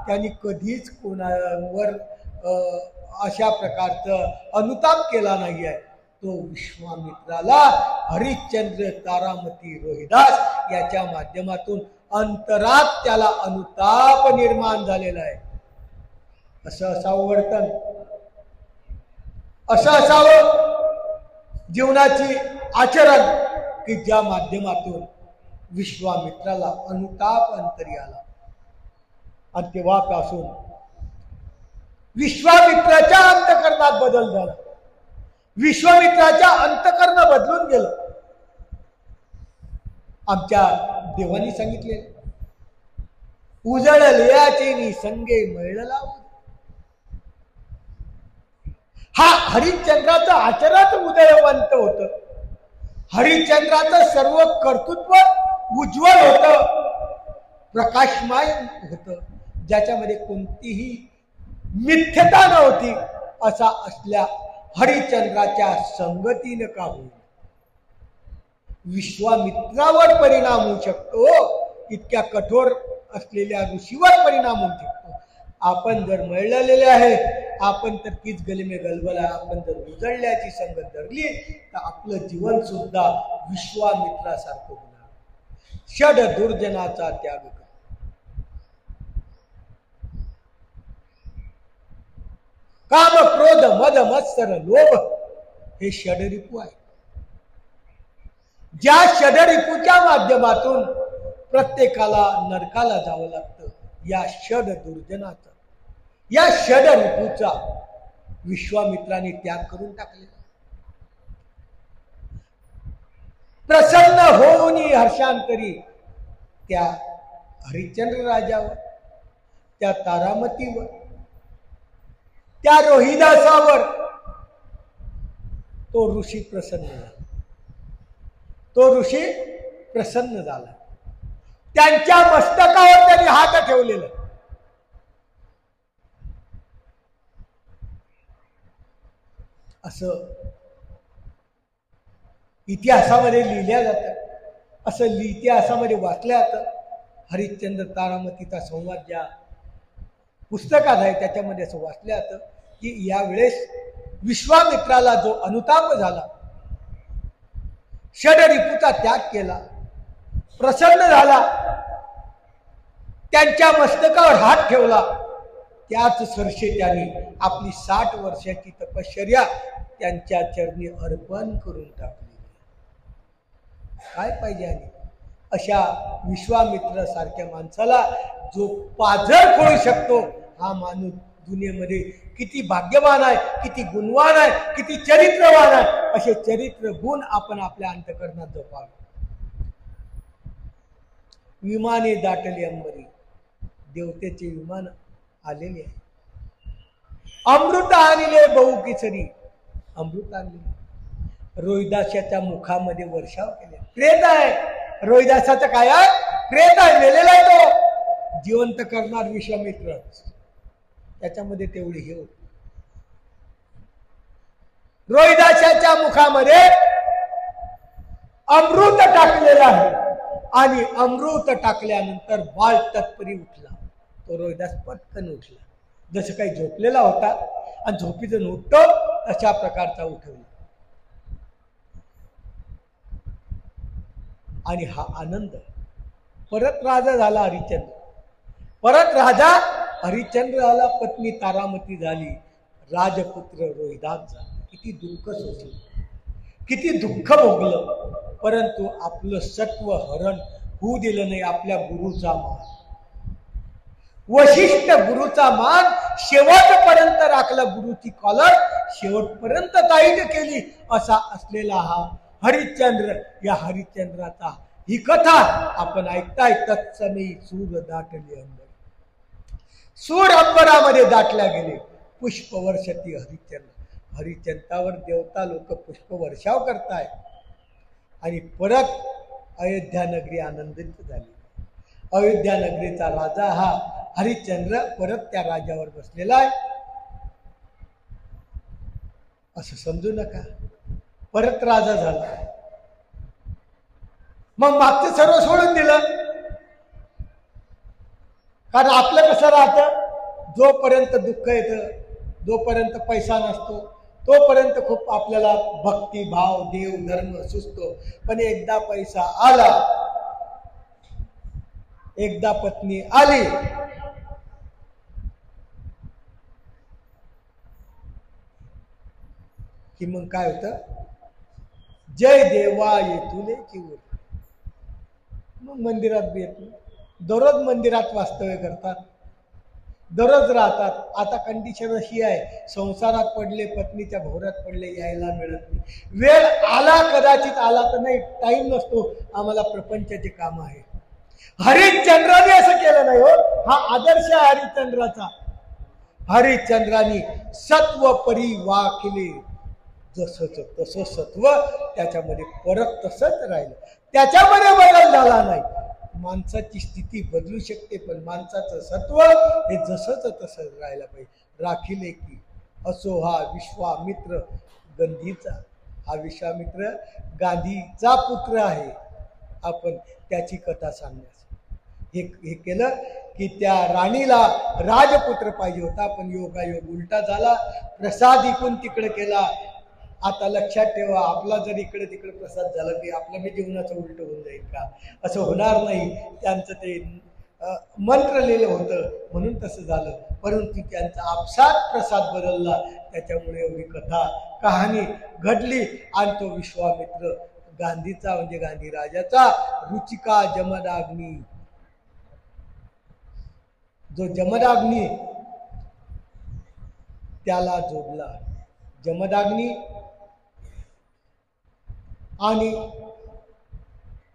त्यांनी कधीच कोणावर अशा प्रकारचं अनुताप केला नाही आहे. तो विश्वामित्राला हरिश्चंद्र, तारामती, रोहिदास याच्या माध्यमातून अंतरात त्याला अनुताप निर्माण झालेला आहे. असं असावं वर्तन, असं असावं जीवनाची आचरण की ज्या माध्यमातून विश्वामित्राला अनुताप अंतरी आला. आणि तेव्हापासून विश्वामित्राच्या अंतकरणात बदल झाला. विश्वामित्राच्या अंतकरण बदलून गेलं. आमच्या देवानी सांगितले, उजळल्याचे नि संगे मिळला. हा हरिश्चंद्राचं आचरण उदयवंत होत. हरिश्चंद्राचं सर्व कर्तृत्व उज्ज्वल होत, प्रकाशमय होत, ज्याच्यामध्ये कोणतीही मिथ्यता नव्हती. असा असल्या हरिश्चंद्राच्या संगतीनं का होईल विश्वामित्रावर परिणाम होऊ शकतो. इतक्या कठोर असलेल्या ऋषीवर परिणाम होऊ शकतो. आपण जर मिळलेले आहे, आपण तर तीच गलिमे गलबला. आपण जर उजळल्याची संगत धरली तर आपलं जीवन सुद्धा विश्वामित्रासारखं होणार. षड दुर्जनाचा त्याग कर. काम, क्रोध, मद, मत्सर, लोभ हे षडरिपू आहे. ज्या षडरिपूच्या माध्यमातून प्रत्येकाला नरकाला जावं लागतं, या षड दुर्जनाचा, या षडरिपूचा विश्वामित्राने त्याग करून टाकलेला. प्रसन्न होऊन हर्षांतरी त्या हरिश्चंद्र राजावर, त्या तारामतीवर, त्या रोहिदासावर तो ऋषी प्रसन्न झाला. तो ऋषी प्रसन्न झाला. त्यांच्या मस्तकावर त्यांनी हात ठेवलेला. असं इतिहासामध्ये लिहिल्या जातं. असं इतिहासामध्ये वाचल्या जातं. हरिश्चंद्र तारामतीचा संवाद ज्या पुस्तकात आहे त्याच्यामध्ये असं वाचलं जातं की यावेळेस विश्वामित्राला जो अनुताप झाला, षडरिपूचा त्याग केला, प्रसन्न झाला, त्यांच्या मस्तकावर हात ठेवला, त्याच सरसे त्यांनी आपली 60 वर्षाची तपश्चर्या त्यांच्या चरणी अर्पण करून टाकली. काय पाहिजे? आणि अशा विश्वामित्र सारख्या माणसाला जो पाझर फोडू शकतो, हा माणूस दुनियेमध्ये किती भाग्यवान आहे, किती गुणवान आहे, किती चरित्रवान आहे. असे चरित्र गुण आपण आपल्या अंतःकरणात जपावे. विमाने दाटली अंबरी, देवतेचे विमान आलेले आहे. अमृत आणले बहु किसरी, अमृत आणले. रोहिदासाच्या मुखामध्ये वर्षाव केले. प्रेत आहे रोहिदासाचं, काय आहे? प्रेत आहे, मेलेला आहे तो. जिवंत करणार विश्वामित्र, त्याच्यामध्ये तेवढी हे होत. रोहिदासाच्या मुखामध्ये अमृत टाकलेलं आहे आणि अमृत टाकल्यानंतर बाळ तत्परी उठला. तो रोहिदास पटकन उठला, जसं काही झोपलेला होता आणि झोपीतून उठतो तशा प्रकारचा उठवला. आणि हा आनंद परत राजा झाला हरिश्चंद्र. परत राजा हरिश्चंद्र झाला, पत्नी तारामती झाली, राजपुत्र रोहिदास झाला. किती दुःख सोसलं, किती दुःख भोगलं, परंतु आपलं सत्व हरण होऊ दिलं नाही. आपल्या गुरुचा मान, वशिष्ठ गुरुचा मान शेवटपर्यंत राखला. गुरुची कॉलर शेवटपर्यंत टाईट केली. असा असलेला हा हरिश्चंद्र, या हरिश्चंद्राचा ही कथा आपण ऐकताय. तत्समी सूर दाटली अंबर, सूर अंबरामध्ये दाटल्या गेले. पुष्पवर्षती हरिश्चंद्र, हरिश्चंद्रावर देवता लोक पुष्पवर्षाव करताय. आणि परत अयोध्या नगरी आनंदित झाली. अयोध्या नगरीचा राजा हा हरिश्चंद्र परत त्या राजावर बसलेला आहे असं समजू नका. परत राजा झाला, मग मागचं सर्व सोडून दिलं. कारण आपलं कसं राहतं, जोपर्यंत दुःख येतं, जोपर्यंत पैसा नसतो, तोपर्यंत खूप आपल्याला भक्ती भाव देव धर्म सुचतो. पण एकदा पैसा आला, एकदा पत्नी आली, कि मग काय होतं? जय देवा येतुले की मग मंदिरात बी येतो. दररोज मंदिरात वास्तव्य करतात, दररोज राहतात. आता कंडिशन अशी आहे, संसारात पडले, पत्नीच्या भोवऱ्यात पडले, यायला मिळत नाही. वेळ आला, कदाचित आला तर नाही, टाइम नसतो, आम्हाला प्रपंचाचे काम आहे. हरिश्चंद्राने असं केलं नाही हो. हा आदर्श आहे हरिश्चंद्राचा. हरिश्चंद्राने सत्व परी वाखले, जसंच तसं सत्व त्याच्यामध्ये परत तसंच राहिलं. त्याच्यामध्ये बदल झाला नाही. माणसाची स्थिती बदलू शकते, पण माणसाचं सत्व हे जसंच तसंच राहायला पाहिजे. राखिले की असो हा विश्वामित्र गांधीचा. हा विश्वामित्र गांधीचा पुत्र आहे. आपण त्याची कथा सांगण्यास हे केलं की त्या राणीला राजपुत्र पाहिजे होता, पण योगायोग उलटा झाला. प्रसाद इकून तिकडे केला. आता लक्षात ठेवा, आपला जर इकडे तिकडे प्रसाद झाला की आपल्या मी जीवनाचं उलट होऊन जाईल का? असं होणार नाही. त्यांचं ते मंत्र लिहिलं होतं म्हणून तसं झालं, परंतु त्यांचा आपसात प्रसाद बदलला. त्याच्यामुळे एवढी कथा कहाणी घडली. आणि तो विश्वामित्र गांधीचा म्हणजे गांधी राजाचा रुचिका जमदाग्नी, जो जमदाग्नी त्याला जोडला. जमदाग्नी आणि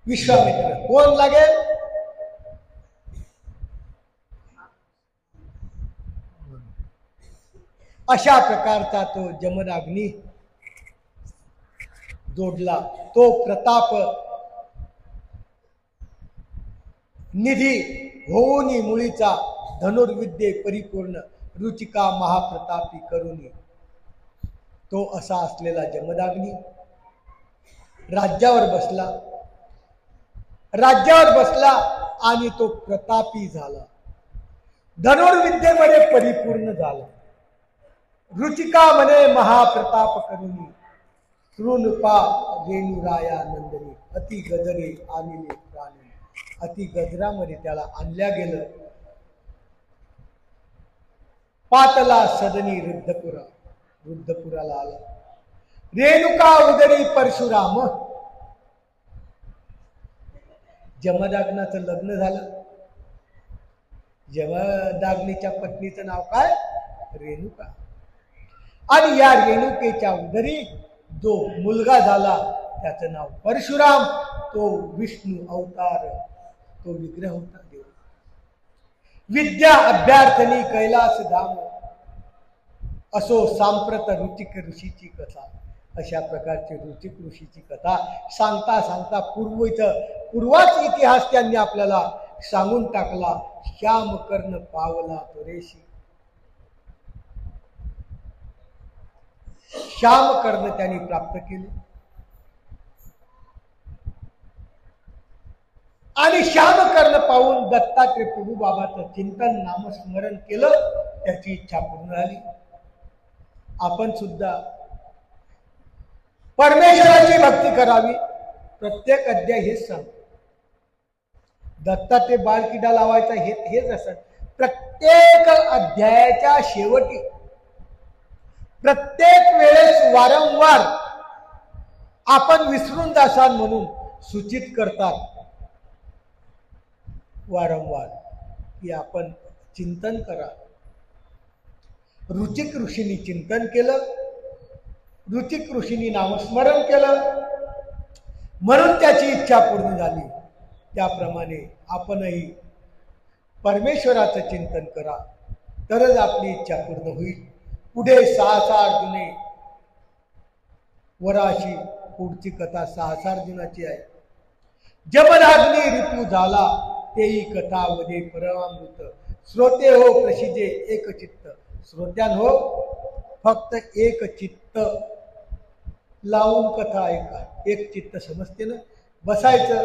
विश्वामित्र कोण लागेल? अशा प्रकारचा तो जमदाग्नी जोडला. तो प्रताप निधी होऊनी मुळीचा, धनुर्विद्ये परिपूर्ण, रुचिका महाप्रतापी करुणी. तो असा असलेला जमदाग्नी राज्यावर बसला. राज्यावर बसला आणि तो प्रतापी झाला, धनुर्विद्येमध्ये परिपूर्ण झाला. रुचिका म्हणे महाप्रताप करुणी, कृनपा रेणुराया नंदनी, अति गजरे आणले प्राणी. अति गजरामध्ये त्याला आणल्या गेलं. पातला सदनी रुद्धपुराला आला. रेणुका उदरी परशुराम. जमदाग्नाचं लग्न झालं. जमदाग्नीच्या पत्नीचं नाव काय? रेणुका. आणि या रेणुकेच्या उदरी जो मुलगा झाला त्याचं नाव परशुराम. तो विष्णू अवतार, तो विग्रह होता देव. विद्या अभ्यार्थनी कैलास धाम, असो सांप्रत रुचिक ऋषीची कथा. अशा प्रकारची रुचिक ऋषीची कथा सांगता सांगता पूर्वाच इतिहास त्यांनी आपल्याला सांगून टाकला. श्याम कर्ण पावला तुरेशी. श्याम कर्ण त्यांनी प्राप्त केले आणि श्याम कर्ण पाहून दत्तात्रय प्रभू बाबाचं चिंतन नामस्मरण केलं. त्याची इच्छा पूर्ण झाली. आपण सुद्धा परमेश्वराची भक्ती करावी. प्रत्येक अध्याय हेच सांग. दत्तात्रय बाळकिडा लावायचा हेच असत. प्रत्येक अध्यायाच्या शेवटी प्रत्येक वेळेस वारंवार आपण विसरून जासान म्हणून सूचित करतात. वारंवार की आपण चिंतन करा. रुचिक ऋषींनी चिंतन केलं, रुचिक ऋषींनी नामस्मरण केलं म्हणून त्याची इच्छा पूर्ण झाली. त्याप्रमाणे आपणही परमेश्वराचं चिंतन करा, तरच आपली इच्छा पूर्ण होईल. पुढे 6 अर्जुने वराशी पुढची कथा 6 अर्जुनाची आहे. जमदाग्नी ऋतू झाला तेही कथा वदे परमामृत. श्रोते हो प्रसिजे एक चित्त. श्रोत्यान हो फक्त एक चित्त लावून कथा ऐका. एक चित्त समजते ना. बसायचं,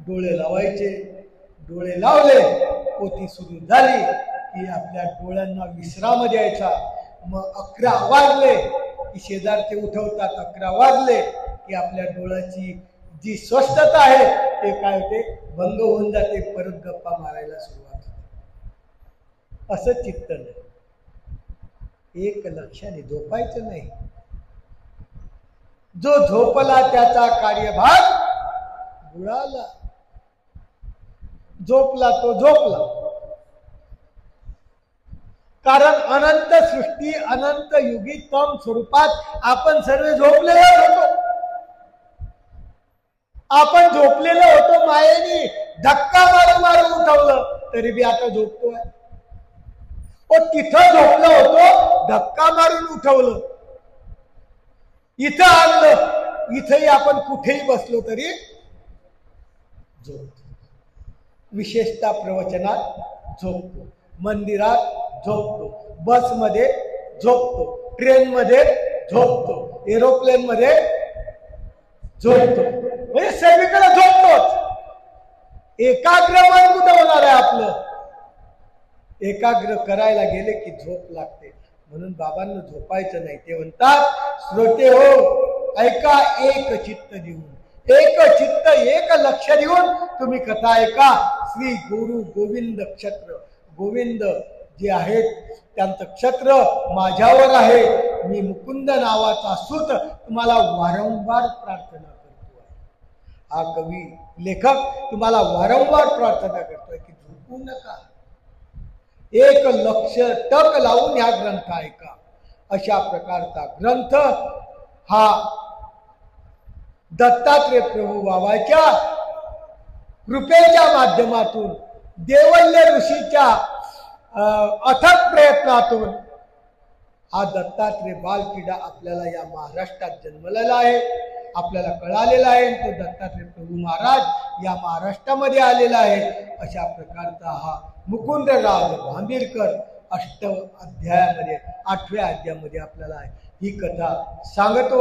डोळे लावायचे. डोळे लावले, पोथी सुरू झाली की आपल्या डोळ्यांना विश्राम द्यायचा. मग 11 वाजले की शेजारचे उठवतात. 11 वाजले की आपल्या डोळ्याची जी स्वस्थता आहे ते काय होते, भंग होऊन जाते. परत गप्पा मारायला सुरुवात होते. असं चित्त नाही. एक लक्षाने झोपायचं नाही. जो झोपला त्याचा कार्यभाग बुडाला. झोपला तो झोपला. कारण अनंत सृष्टी अनंत युगी तम स्वरूपात आपण सर्व झोपलेलो होतो. आपण झोपलेलो होतो. मायेने धक्का मारून उठवलं तरी बी आता झोपतोय. तिथं झोपलो होतो, धक्का मारून उठवलं, इथं आणलं, इथंही आपण कुठेही बसलो तरी झोपतो. विशेषतः प्रवचनात झोपतो, मंदिरात झोपतो, बसमध्ये झोपतो, ट्रेनमध्ये झोपतो, एरोप्लेनमध्ये झोपतो. म्हणजे सगळीकडे झोपतोच. एकाग्र मन कुठं होणार आहे आपलं? एकाग्र करायला गेले की झोप लागते. म्हणून बाबांना झोपायचं नाही. ते म्हणतात श्रोते हो ऐका एक चित्त देऊन, एक चित्त एक लक्ष देऊन तुम्ही कथा ऐका. श्री गुरु गोविंद क्षत्र, गोविंद जे आहेत त्यांचं क्षत्र माझ्यावर आहे. मी मुकुंद नावाचा सूत तुम्हाला वारंवार प्रार्थना करतो. हा कवी लेखक तुम्हाला वारंवार प्रार्थना करतोय की झोपू नका. एक लक्ष टक लावून हा ग्रंथ ऐका. अशा प्रकारचा ग्रंथ हा दत्तात्रय प्रभू बाबाच्या कृपेच्या माध्यमातून, देवल्य ऋषीच्या अथक प्रयत्नातून हा दत्तात्रय बालकिडा आपल्याला या महाराष्ट्रात जन्मलेला आहे. आपल्याला कळालेला आहे. तो दत्तात्रय प्रभू महाराज या महाराष्ट्रामध्ये आलेला आहे. अशा प्रकारचा हा मुकुंदराज भांबीरकर 8 अध्यायामध्ये 8व्या अध्यायामध्ये आपल्याला ही कथा सांगत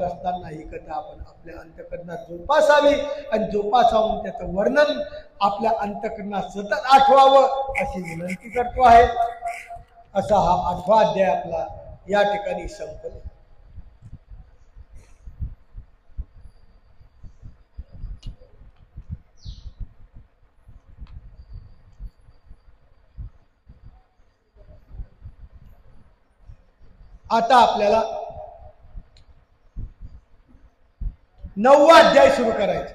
असताना ही कथा आपण आपल्या अंतःकरणात जोपासावी आणि जोपासावून त्याचं वर्णन आपल्या अंतःकरणात सतत आठवावं अशी विनंती करतो आहे. असा हा 8वा अध्याय आपला या ठिकाणी संपला. आता आपल्याला 9वा अध्याय सुरू करायचा.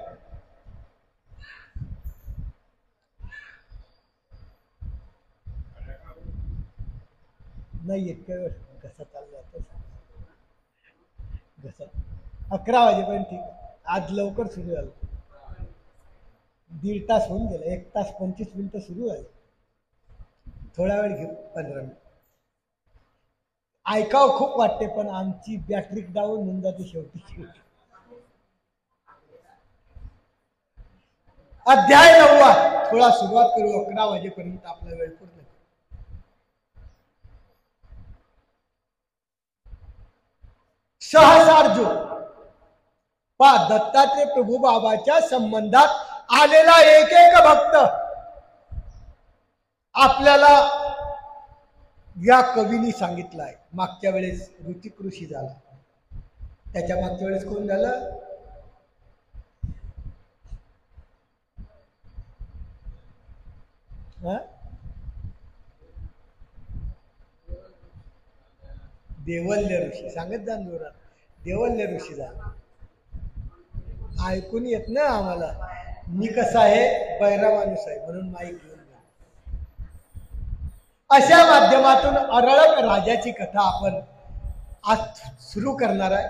नाही इतक्या वेळ कसा चालला जातो घसा. 11 वाजेपर्यंत ठीक आहे. आज लवकर सुरू झालं. 1.5 तास होऊन गेला. 1 तास 25 मिनिटं सुरू झाले. थोडा वेळ घेऊ 15 मिनिट. ऐकावं खूप वाटते पण आमची बॅटरी डाऊन होऊन जाते शेवटी. अध्याय 9वा थोडा सुरुवात करू. 11 वाजेपर्यंत आपला वेळ पूर्ण. सहसार्जो पा दत्तात्रय प्रभू बाबाच्या संबंधात आलेला एक एक भक्त आपल्याला या कवीनी सांगितलं आहे. मागच्या वेळेस ऋतिक ऋषी झाला. त्याच्या मागच्या वेळेस कोण झालं? देवल्य ऋषी. सांगत जा जोरात. देवल्य ऋषी झाला. ऐकून येत ना आम्हाला. मी कसा आहे बैरा माणूस आहे म्हणून माईक घेऊन जा. अशा माध्यमातून अरळक राजाची कथा आपण आज सुरू करणार आहे.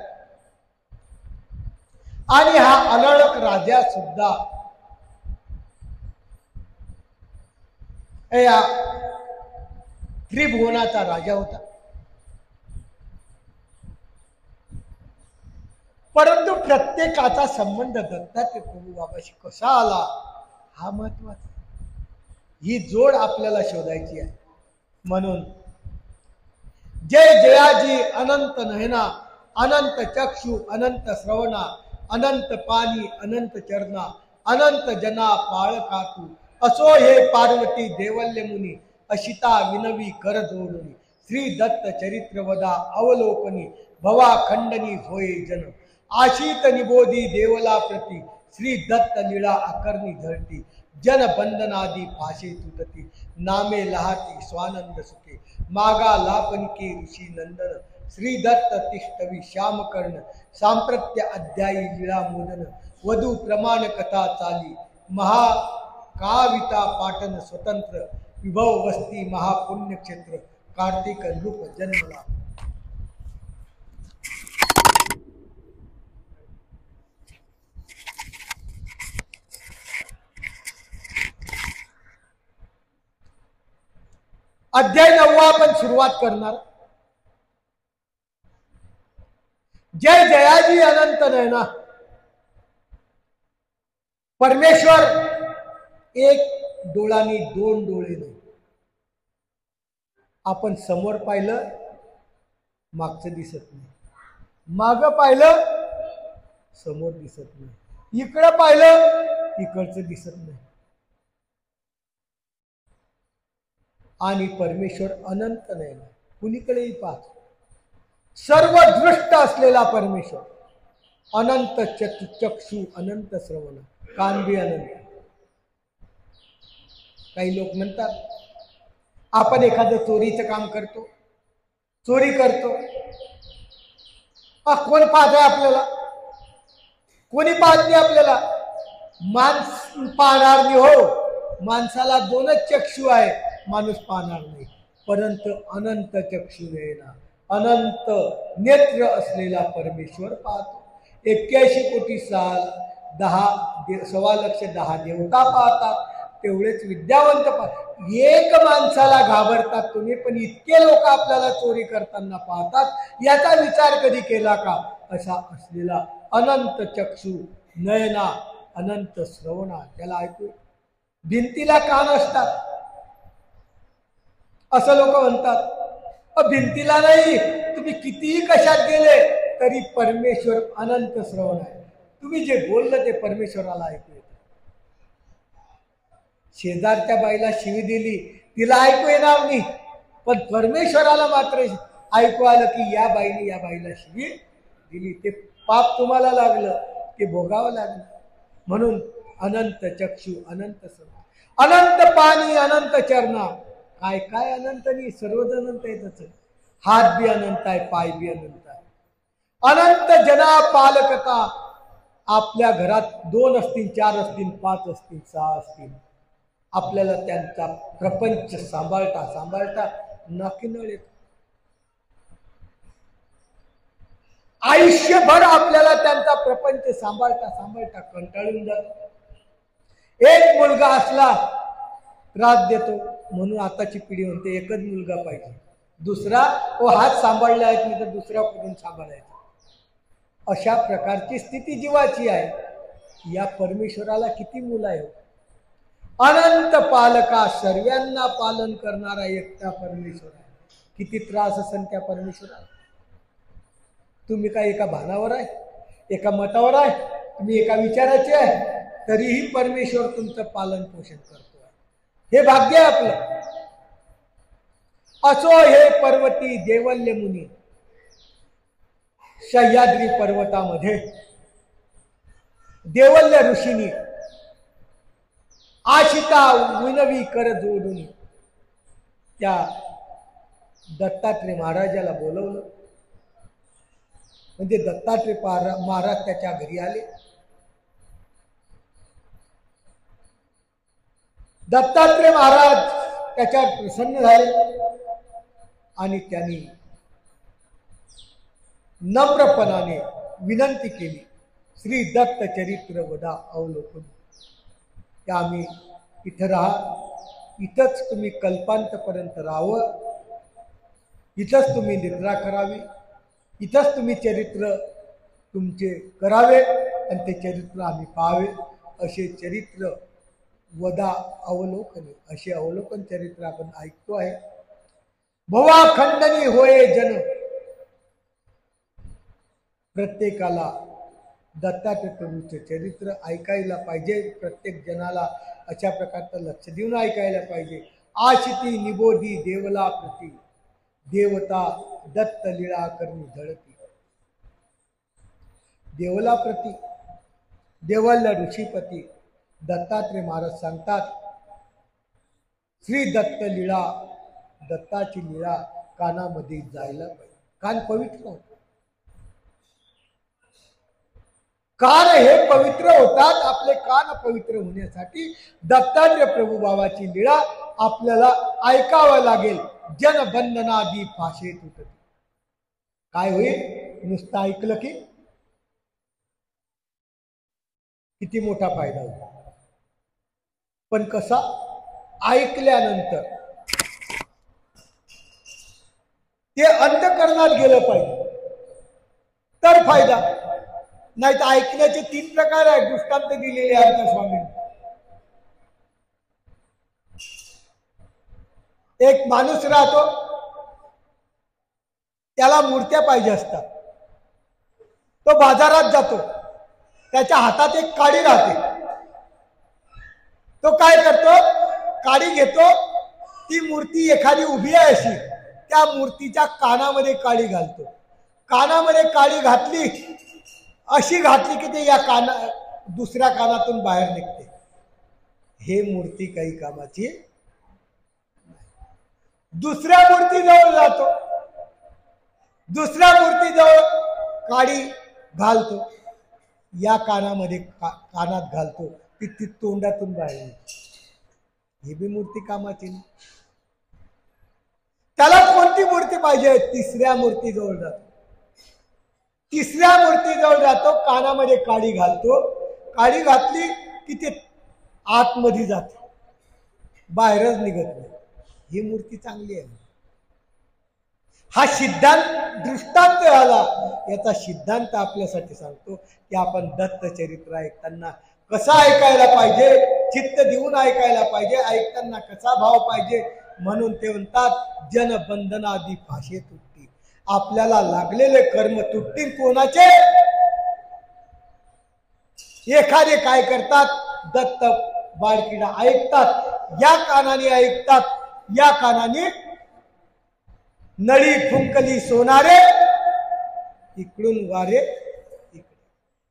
आणि हा अरळक राजा सुद्धा या त्रिभुवनाचा राजा होता. परंतु प्रत्येकाचा संबंध दत्तात्रय प्रभू बाबाशी कसा आला हा महत्वाचा. ही जोड आपल्याला शोधायची आहे. म्हणून जय जयाजी अनंत नयना अनंत चक्षु अनंत श्रवणा अनंत पाणी अनंत चरणा अनंत जना पाळकातू असो हे पार्वती देवल्य मुनी अशिता विनवी कर जोडुनी श्री दत्त चरित्र वदा अवलोकनी भवा खंडनी होय जन आशीत निबोधी देवला प्रती श्री दत्त लीळा आकर्णी धरती जन बंधनादी पाशे तुटती नामे लहाती स्वानंद सुखे मागा लापनिके ऋषी नंदन श्री दत्त तिष्ठवी श्याम कर्ण सांप्रत्य अध्यायी लीळा मोदन वधू प्रमाण कथा चाली महा काविता पाटन स्वतंत्र विभव वस्ती महापुण्य क्षेत्र कार्तिक नृप जन्मला. अध्याय 9वा आपण सुरुवात करणार. जय जयाजी अनंत नयना. परमेश्वर एक डोळानी 2 डोळे नाही. आपण समोर पाहिलं मागचं दिसत नाही. माग पाहिलं समोर दिसत नाही. इकडं पाहिलं इकडचं दिसत नाही. आणि परमेश्वर अनंत नाही. कुणीकडेही पाहतो. सर्व दृष्ट असलेला परमेश्वर अनंत चक्षु अनंत श्रवण कान भी अनंत. काही लोक म्हणतात आपण एखादं चोरीचं काम करतो, चोरी करतो, कोण पाहत आहे आपल्याला? कोणी पाहत नाही आपल्याला. माणस पाहणार नाही. हो माणसाला 2च चक्षु आहे. माणूस पाहणार नाही. परंतु अनंत चक्षु ना अनंत नेत्र असलेला परमेश्वर पाहतो. 81 कोटी साल 10 लक्ष 10 देवता पाहतात. तेवढेच विद्यावंत एक माणसाला घाबरतात तुम्ही, पण इतके लोक आपल्याला चोरी करताना पाहतात. याचा विचार कधी केला का? असा असलेला अनंत चक्षु नयना अनंत श्रवणा. त्याला ऐकू. भिंतीला कान असतात असं लोक म्हणतात. भिंतीला नाही. तुम्ही कितीही कशात गेले तरी परमेश्वर अनंत श्रवण आहे. तुम्ही जे बोललं ते परमेश्वराला ऐकू येतं. शेजारच्या बाईला शिवी दिली तिला ऐकू येणार नाही, पण परमेश्वराला मात्र ऐकू आलं की या बाईने या बाईला शिवी दिली. ते पाप तुम्हाला लागलं, ते भोगावं लागलं. म्हणून अनंत चक्षु अनंत श्रवण अनंत पाणी अनंत चरणा. काय काय अनंत नाही. सर्वच अनंत आहे. त्याच हात बी अनंत आहे, पाय बी अनंत आहे. अनंत जना पालकता. आपल्या घरात 2 असतील, 4 असतील, 5 असतील, 6 असतील. आपल्याला त्यांचा प्रपंच सांभाळता सांभाळता नाकीनळ येतो. आयुष्यभर आपल्याला त्यांचा प्रपंच सांभाळता सांभाळता कंटाळून जातो. एक मुलगा असला त्रास देतो, म्हणून आताची पिढी म्हणते एकच मुलगा पाहिजे. दुसरा हात सांभाळला आहे मी तर दुसरा कुठून सांभाळायचा. अशा प्रकारची स्थिती जीवाची आहे. या परमेश्वराला किती मुलं आहे? अनंत पालका, सर्वांना पालन करणारा एकटा परमेश्वर आहे. किती त्रास असेल त्या परमेश्वराला. तुम्ही काय एका भानावर आहे, एका मतावर आहे, तुम्ही एका विचाराचे आहे, तरीही परमेश्वर तुमचं पालन पोषण करतो. हे भाग्य आहे आपलं. असो हे पर्वती देवल्य मुनी. सह्याद्री पर्वतामध्ये देवल्य ऋषींनी आशिता विनवी कर जोडून त्या दत्तात्रय महाराजाला बोलवलं. म्हणजे दत्तात्रय महाराज त्याच्या घरी आले. दत्तात्रय महाराज त्याच्यावर प्रसन्न झाले आणि त्यांनी नम्रपणाने विनंती केली, श्री दत्त चरित्र वदा अवलोकन. त्या आम्ही इथं राहा, इथंच तुम्ही कल्पांतपर्यंत राहावं, इथंच तुम्ही निद्रा करावी, इथंच तुम्ही चरित्र तुमचे करावे आणि ते चरित्र आम्ही पाहावे. असे चरित्र वदा अवलोकने, असे अवलोकन चरित्र आपण ऐकतो आहे. भवा खंडनी होय जन. प्रत्येकाला दत्तात्रय प्रभूचे चरित्र ऐकायला पाहिजे. प्रत्येक जनाला अशा प्रकारचं लक्ष देऊन ऐकायला पाहिजे. आशिती निबोधी देवला प्रती, देवता दत्त लीळा करणी धडती. देवला प्रती, देवल्य ऋषीपती दत्तात्रय महाराज सांगतात, श्री दत्त लीळा, दत्ताची लीळा कानामध्ये जायला पाहिजे. कान पवित्र होत. कान हे पवित्र होतात. आपले कान पवित्र होण्यासाठी दत्तात्रय प्रभू बाबाची लीळा आपल्याला ऐकावं लागेल. जनबंधनादी फाशे तुटते. काय होईल? नुसतं ऐकलं की किती मोठा फायदा होईल. पण कसा? ऐकल्यानंतर ते अंतःकरणात गेलं पाहिजे तर फायदा. नाही तर ऐकण्याचे 3 प्रकार आहेत. दृष्टांत दिलेले आहेत स्वामींनी. एक माणूस राहतो, त्याला मूर्त्या पाहिजे असतात. तो बाजारात जातो, त्याच्या हातात एक काडी राहते. तो काय करतो? काडी घेतो, ती मूर्ती एखादी उभी आहे अशी, त्या मूर्तीच्या कानामध्ये काडी घालतो. कानामध्ये काडी घातली, अशी घातली की ते या दुसऱ्या कानातून बाहेर निघते. हे मूर्ती काही कामाची. दुसऱ्या मूर्तीजवळ जातो, दुसऱ्या मूर्तीजवळ काडी घालतो, या कानामध्ये कानात घालतो, ती तोंडातून बाहेर निघते. ही बी मूर्ती कामाची नाही. त्याला कोणती मूर्ती पाहिजे? तिसऱ्या मूर्तीजवळ जातो. तिसऱ्या मूर्तीजवळ जातो, कानामध्ये काडी घालतो, काडी घातली की ते आतमध्ये जाते, बाहेरच निघत नाही. ही मूर्ती चांगली आहे. हा सिद्धांत दृष्टांत आला. याचा सिद्धांत आपल्यासाठी सांगतो की आपण दत्त चरित्र ऐकताना कसं ऐकायला पाहिजे, चित्त देऊन ऐकायला पाहिजे, ऐकताना कसा भाव पाहिजे. म्हणून ते म्हणतात जनबंधनादी फाशे तुटतील. आपल्याला लागलेले कर्म तुटतील. कोणाचे? एखादे काय करतात? दत्त बाळकीला ऐकतात, या कानाने ऐकतात, या कानाने नळी फुंकली सोनारे, इकडून वारे इकडे.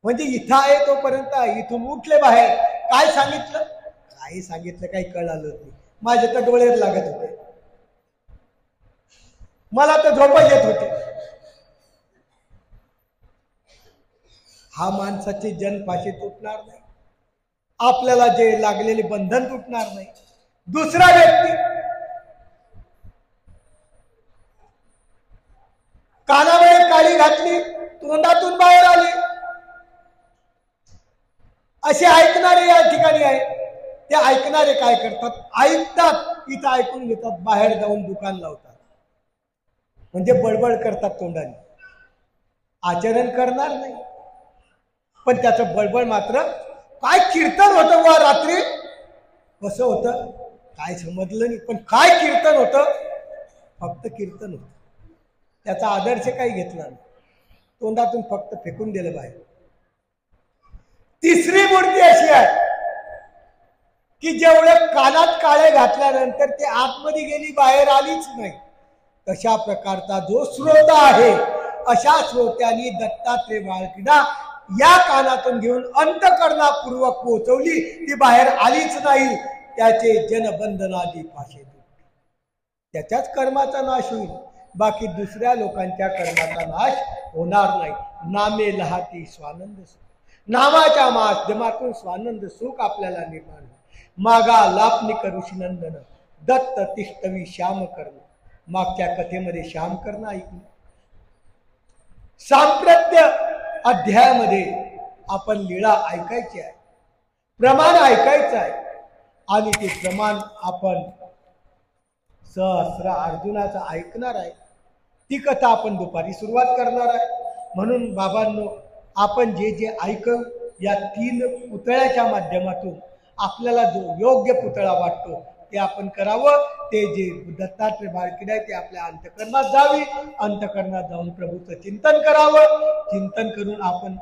म्हणजे इथं आहे तोपर्यंत, इथून उठले बाहेर. काय सांगितलं? काही सांगितलं काही कळालं नाही. माझे तर डोळे लागत होते. मला तर झोप येत होते. हा माणसाची जनपाशी तुटणार नाही, आपल्याला जे लागलेले बंधन तुटणार नाही. दुसरा व्यक्ती कानामध्ये काळी घातली, तोंडातून बाहेर आली, असे ऐकणारे या ठिकाणी आहे. ते ऐकणारे काय करतात? ऐकतात, इथं ऐकून घेतात, बाहेर जाऊन दुकान लावतात, म्हणजे बडबड करतात तोंडाने, आचरण करणार नाही. पण त्याचं बडबड मात्र काय कीर्तन होतं वा रात्री, कसं होतं काय समजलं नाही, पण काय कीर्तन होतं, फक्त कीर्तन होतं. त्याचा आदर्श काही घेतला नाही, तोंडातून फक्त फेकून दिलं बाहेर. तिसरी मूर्ती अशी आहे की जेवढे कानात काळे घातल्यानंतर ते आतमध्ये गेली, बाहेर आलीच नाही. तशा प्रकारचा जो श्रोता आहे, अशा श्रोत्यांनी दत्तात्रय बाळकीला या कानातून घेऊन अंतःकरणापूर्वक पोहोचवली, ती बाहेर आलीच नाही. त्याचे जनबंधनादी फाशे तुटले, त्याच्याच कर्माचा नाश होईल, बाकी दुसऱ्या लोकांच्या कर्माचा नाश होणार नाही. नामे लहाती स्वानंद सुख, नामाच्या माध्यमातून स्वानंद सुख आपल्याला निर्माण होईल. मागा लापनिक ऋषीनंदन दत्त तिष्ठवी श्याम कर्ण. मागच्या कथेमध्ये श्याम कर्ण ऐकलं. सांप्रत्य अध्यायामध्ये आपण लीळा ऐकायची आहे, प्रमाण ऐकायचं आहे, आणि ते प्रमाण आपण सहस्र अर्जुनाचा ऐकणार आहे. ती कथा आपण दुपारी सुरुवात करणार आहे. म्हणून बाबांनो, आपण जे जे ऐकू, या 3 पुतळ्याच्या माध्यमातून आपल्याला जो योग्य पुतळा वाटतो ते आपण करावं. ते जे दत्तात्रय बाळकीला आहे ते आपल्या अंतःकरणात जावी, अंतःकरणात जाऊन प्रभूचं चिंतन करावं. चिंतन करून आपण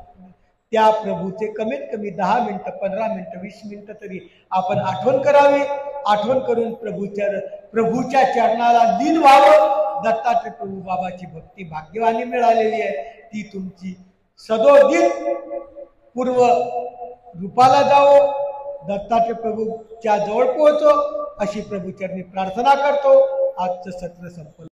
त्या प्रभूचे कमीत कमी 10 मिनिटं, 15 मिनिटं, 20 मिनिटं तरी आपण आठवण करावी. आठवण करून प्रभूच्या चरणाला लीन व्हावं. दत्तात्रय प्रभू बाबाची भक्ती भाग्यवानी मिळालेली आहे, ती तुमची सदोदित पूर्व रूपाला जावो, दत्तात्रय प्रभूच्या जवळ पोहोचो, अशी प्रभूचरणी प्रार्थना करतो. आजचं सत्र संपलं.